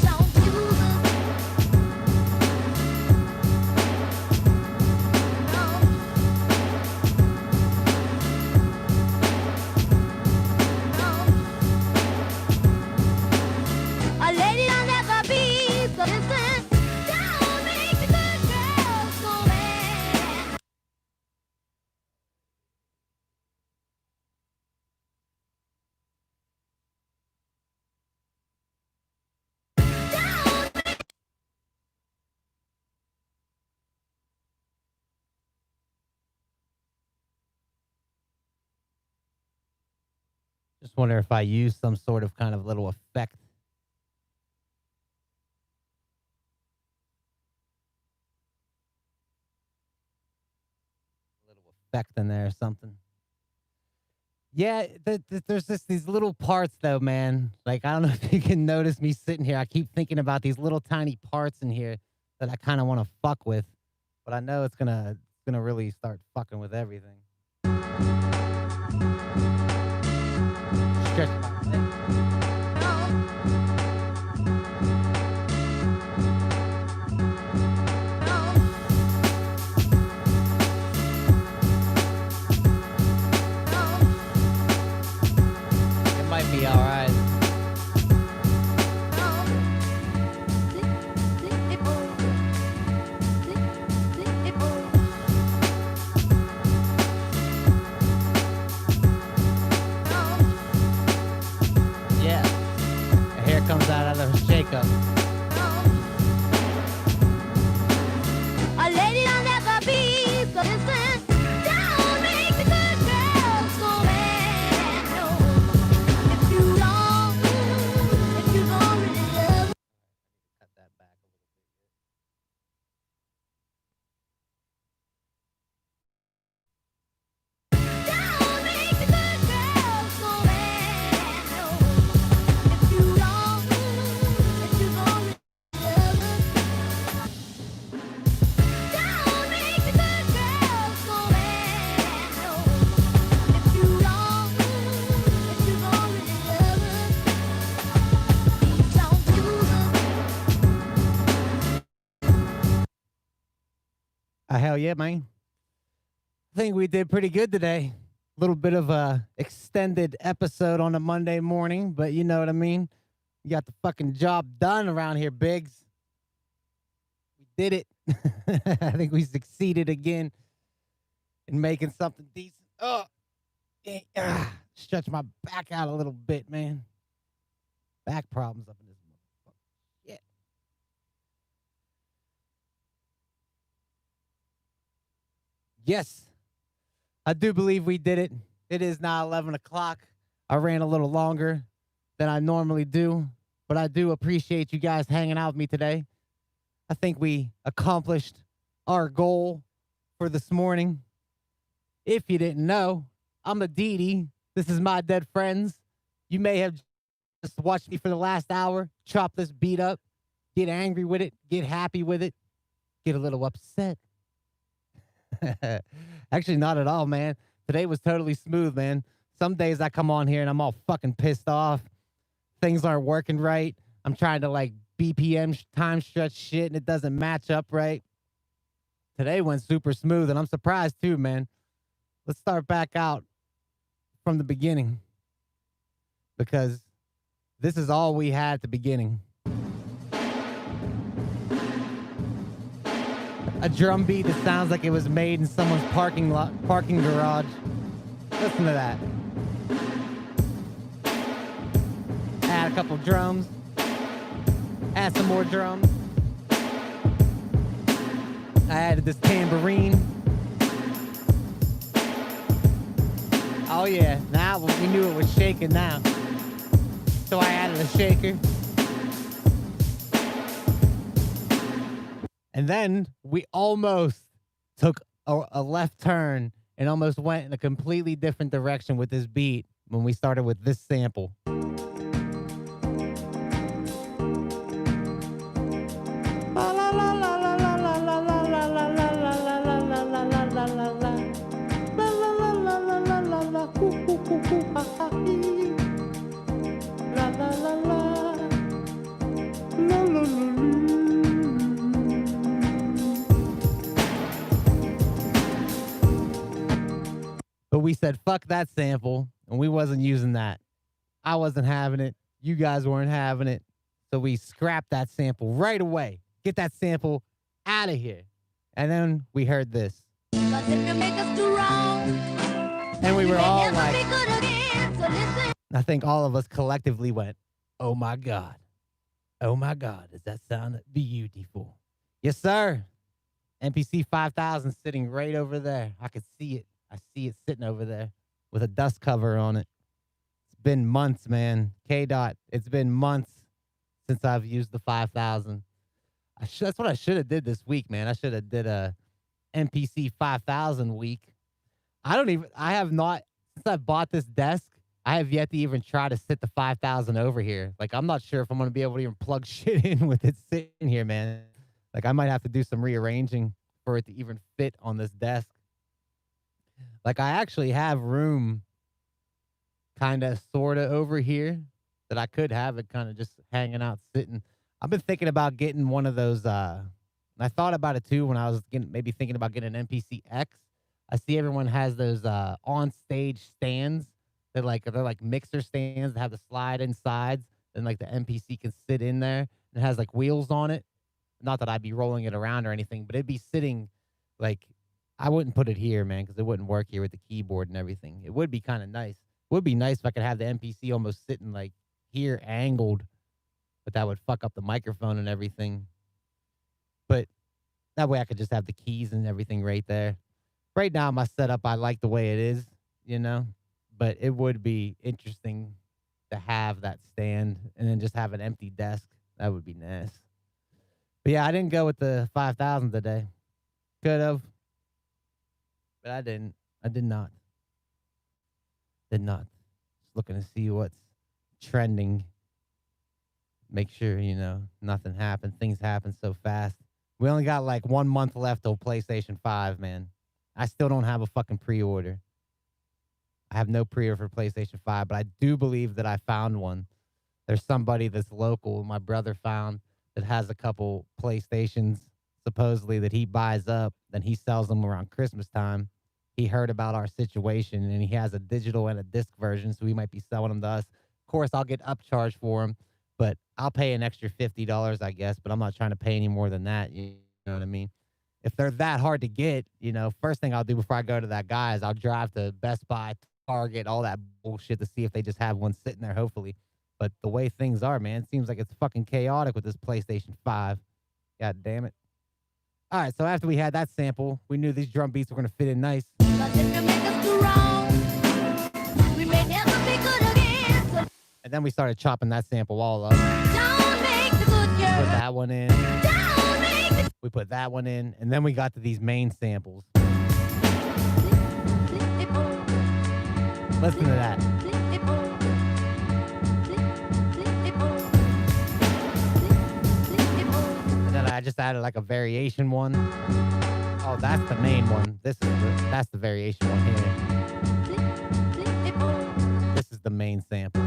don't use A lady don't never be so listen. Don't make the good girl go bad. Just wonder if I use some sort of kind of little effect. Little effect in there or something. Yeah, there's just these little parts though, man. Like, I don't know if you can notice me sitting here. I keep thinking about these little tiny parts in here that I kind of want to fuck with, but I know it's gonna really start fucking with everything. Stretch my leg. It might be all right. Hell yeah, man. I think we did pretty good today. A little bit of a extended episode on a Monday morning, but you know what I mean. You got the fucking job done around here, Biggs. We did it. I think we succeeded again in making something decent. Oh, stretch my back out a little bit, man. Back problems up in this motherfucker. Yeah. Yes, I do believe we did it. It is now 11 o'clock. I ran a little longer than I normally do, but I do appreciate you guys hanging out with me today. I think we accomplished our goal for this morning. If you didn't know, I'm a Didi. This is my dead friends. You may have just watched me for the last hour, chop this beat up, get angry with it, get happy with it, get a little upset. Actually, not at all, man. Today was totally smooth, man. Some days I come on here and I'm all fucking pissed off. Things aren't working right. I'm trying to like BPM time stretch shit and it doesn't match up right. Today went super smooth and I'm surprised too, man. Let's start back out from the beginning because this is all we had at the beginning. A drum beat that sounds like it was made in someone's parking garage. Listen to that. Add a couple drums. Add some more drums. I added this tambourine. Oh yeah, now we knew it was shaking now. So I added a shaker. And then we almost took a left turn and almost went in a completely different direction with this beat when we started with this sample. But we said, fuck that sample, and we wasn't using that. I wasn't having it. You guys weren't having it. So we scrapped that sample right away. Get that sample out of here. And then we heard this. Cause if you make us do wrong, and we were all like, be good again, so listen. I think all of us collectively went, oh my God. Oh my God, does that sound beautiful? Yes, sir. MPC 5000 sitting right over there. I could see it. I see it sitting over there with a dust cover on it. It's been months, man. K-Dot, it's been months since I've used the 5000. That's what I should have did this week, man. I should have did a MPC 5000 week. I have not, since I bought this desk, I have yet to even try to sit the 5000 over here. Like, I'm not sure if I'm going to be able to even plug shit in with it sitting here, man. Like, I might have to do some rearranging for it to even fit on this desk. Like, I actually have room kind of sort of over here that I could have it kind of just hanging out, sitting. I've been thinking about getting one of those. I thought about it too when I was maybe thinking about getting an MPC X. I see everyone has those on stage stands. They're like mixer stands that have the slide insides, and like the MPC can sit in there. It has like wheels on it. Not that I'd be rolling it around or anything, but it'd be sitting like, I wouldn't put it here, man, because it wouldn't work here with the keyboard and everything. It would be kind of nice. It would be nice if I could have the MPC almost sitting like here angled, but that would fuck up the microphone and everything. But that way I could just have the keys and everything right there. Right now, my setup, I like the way it is, you know, but it would be interesting to have that stand and then just have an empty desk. That would be nice. But yeah, I didn't go with the 5000 today. Could have. But I didn't. I did not. Did not. Just looking to see what's trending. Make sure, you know, nothing happens. Things happen so fast. We only got like 1 month left till PlayStation 5, man. I still don't have a fucking pre-order. I have no pre-order for PlayStation 5, but I do believe that I found one. There's somebody that's local, my brother found, that has a couple PlayStations supposedly that he buys up, then he sells them around Christmas time. He heard about our situation and he has a digital and a disc version, so he might be selling them to us. Of course, I'll get upcharged for them, but I'll pay an extra $50, I guess. But I'm not trying to pay any more than that. You know what I mean? If they're that hard to get, first thing I'll do before I go to that guy is I'll drive to Best Buy, Target, all that bullshit to see if they just have one sitting there, hopefully. But the way things are, man, it seems like it's fucking chaotic with this PlayStation 5. God damn it. All right, so after we had that sample, we knew these drum beats were going to fit in nice. 'Cause if you make us do wrong, we may never be good again. So And then we started chopping that sample all up. don't make the good Put girl. that one in. Don't make the We put that one in. And then we got to these main samples. Listen to that. And then I just added like a variation one. Oh, that's the main one. That's the variation one here. This is the main sample.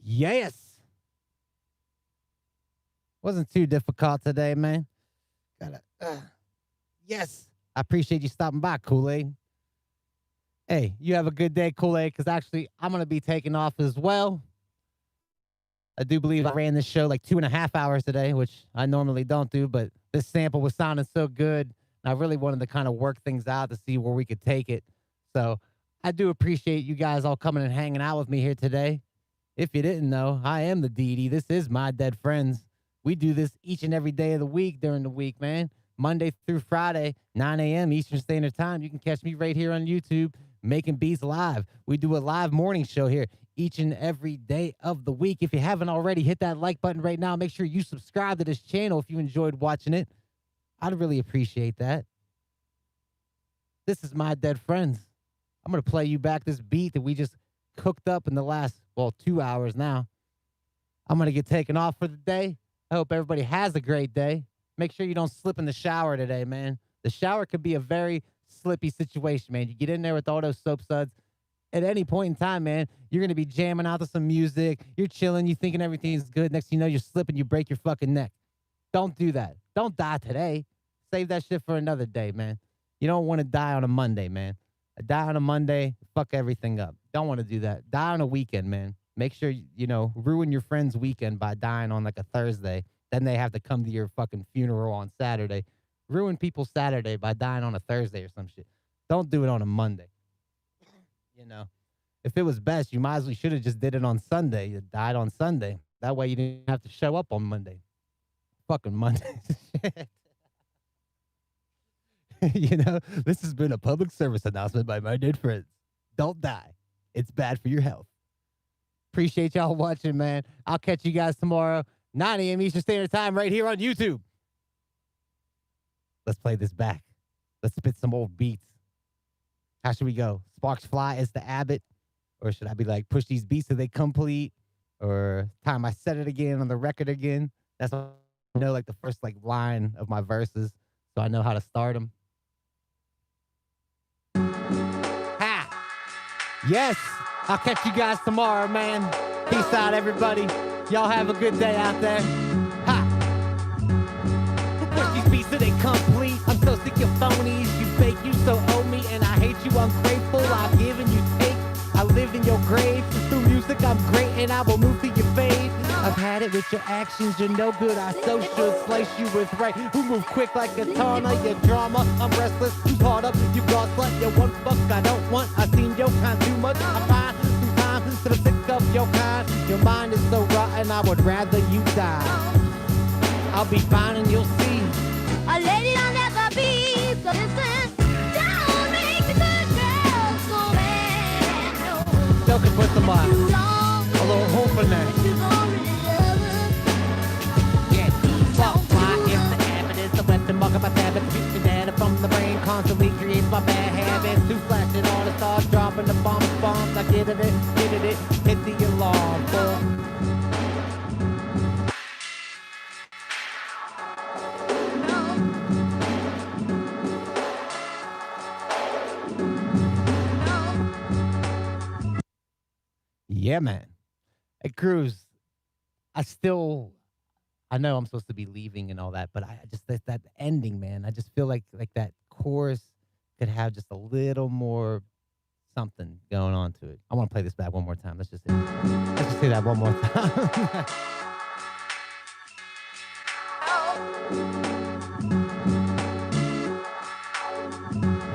Yes. Wasn't too difficult today, man. Yes. I appreciate you stopping by, Kool-Aid. Hey, you have a good day, Kool-Aid, because actually I'm going to be taking off as well. I do believe I ran this show like 2.5 hours today, which I normally don't do, but this sample was sounding so good. And I really wanted to kind of work things out to see where we could take it. So I do appreciate you guys all coming and hanging out with me here today. If you didn't know, I am the deity. This is My Dead Friends. We do this each and every day of the week during the week, man. Monday through Friday, 9 a.m. Eastern Standard Time. You can catch me right here on YouTube, making beats live. We do a live morning show here each and every day of the week. If you haven't already, hit that like button right now. Make sure you subscribe to this channel if you enjoyed watching it. I'd really appreciate that. This is My Dead Friends. I'm going to play you back this beat that we just cooked up in the last, 2 hours now. I'm going to get taken off for the day. I hope everybody has a great day. Make sure you don't slip in the shower today, man. The shower could be a very slippy situation, man. You get in there with all those soap suds. At any point in time, man, you're going to be jamming out to some music. You're chilling. You're thinking everything's good. Next thing you know, you're slipping. You break your fucking neck. Don't do that. Don't die today. Save that shit for another day, man. You don't want to die on a Monday, man. Die on a Monday, fuck everything up. Don't want to do that. Die on a weekend, man. Make sure, ruin your friend's weekend by dying on like a Thursday. Then they have to come to your fucking funeral on Saturday. Ruin people's Saturday by dying on a Thursday or some shit. Don't do it on a Monday. If it was best, you might as well should have just did it on Sunday. You died on Sunday. That way you didn't have to show up on Monday. Fucking Monday. This has been a public service announcement by My Dead Friends. Don't die. It's bad for your health. Appreciate y'all watching, man. I'll catch you guys tomorrow, 9 a.m. Eastern Standard Time, right here on YouTube. Let's play this back. Let's spit some old beats. How should we go? Sparks fly as the Abbott? Or should I be like, push these beats till they complete? Or time I set it again on the record again? That's what I know, like the first line of my verses, so I know how to start them. Ha! Yes! I'll catch you guys tomorrow, man. Peace out, everybody. Y'all have a good day out there. Ha! Push these beats till they complete. I'm so sick of phonies. You fake, you so owe me, and I hate you ungrateful. I've given you take. I live in your grave. Through music, I'm great, and I will move to your fade. I've had it with your actions. You're no good. I so should slice you with right. Who move quick like a katana? Your drama. I'm restless. Who's hard up? You got slut. You one fuck I don't want. I seen your kind too much. I'm fine. Through time. To the sick of your kind. Your mind is so rotten. I would rather you die. I'll be fine and you'll see. A lady I'll never be. So listen, don't make the good girls go bad. No. Still can put them on. Too long. A little hope in there. You gon' really love her. Yeah, fuck fly if the habit is the weapon, mark up my habit, shoot the data from the brain, constantly creates my bad habits. To flash it on the stars, dropping the bombs. I get it, hit the alarm. Yeah, man. Hey, Cruz, I know I'm supposed to be leaving and all that, but I just that ending, man. I just feel like that chorus could have just a little more something going on to it. I want to play this back one more time. Let's just say that one more time.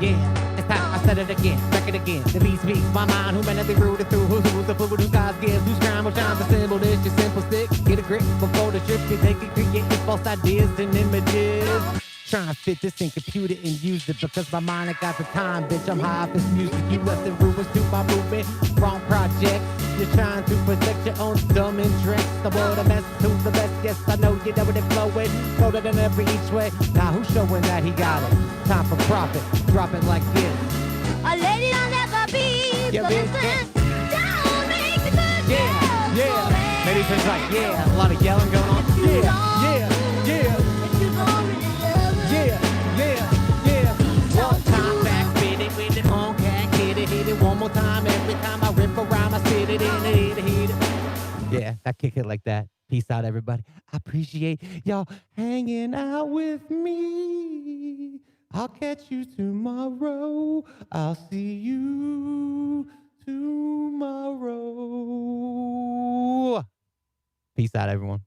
Yeah, it's time. I said it again, back it again. The beat speaks my mind. Who may be rooted through? Who's the food? Who God's gives? Whose crime will shine? The symbol is your simple stick. Get a grip before the trip. You take it, create false ideas and images. Trying to fit this in computer and use it because my mind ain't got the time, bitch. I'm high off this music. You left the rumors to my movement. Wrong project. You're trying to protect your own dumb interests. The world a mess, who's the best? Yes, I know you know what it flowing. Floated in every each way. Now who's showing that he got it? Time for profit. Drop it like this. A lady don't never be. Yeah, So bitch, listen, don't make the good Yeah, girls yeah. go bad. Ladies are like, yeah. A lot of yelling going on. Yeah, yeah, yeah. If you don't really love her, Yeah, yeah, yeah. One time back, fit it with the on cat, hit it one more time. Every time I rip around, I sit it in it, hit it. Yeah, I kick it like that. Peace out, everybody. I appreciate y'all hanging out with me. I'll catch you tomorrow. I'll see you tomorrow. Peace out, everyone.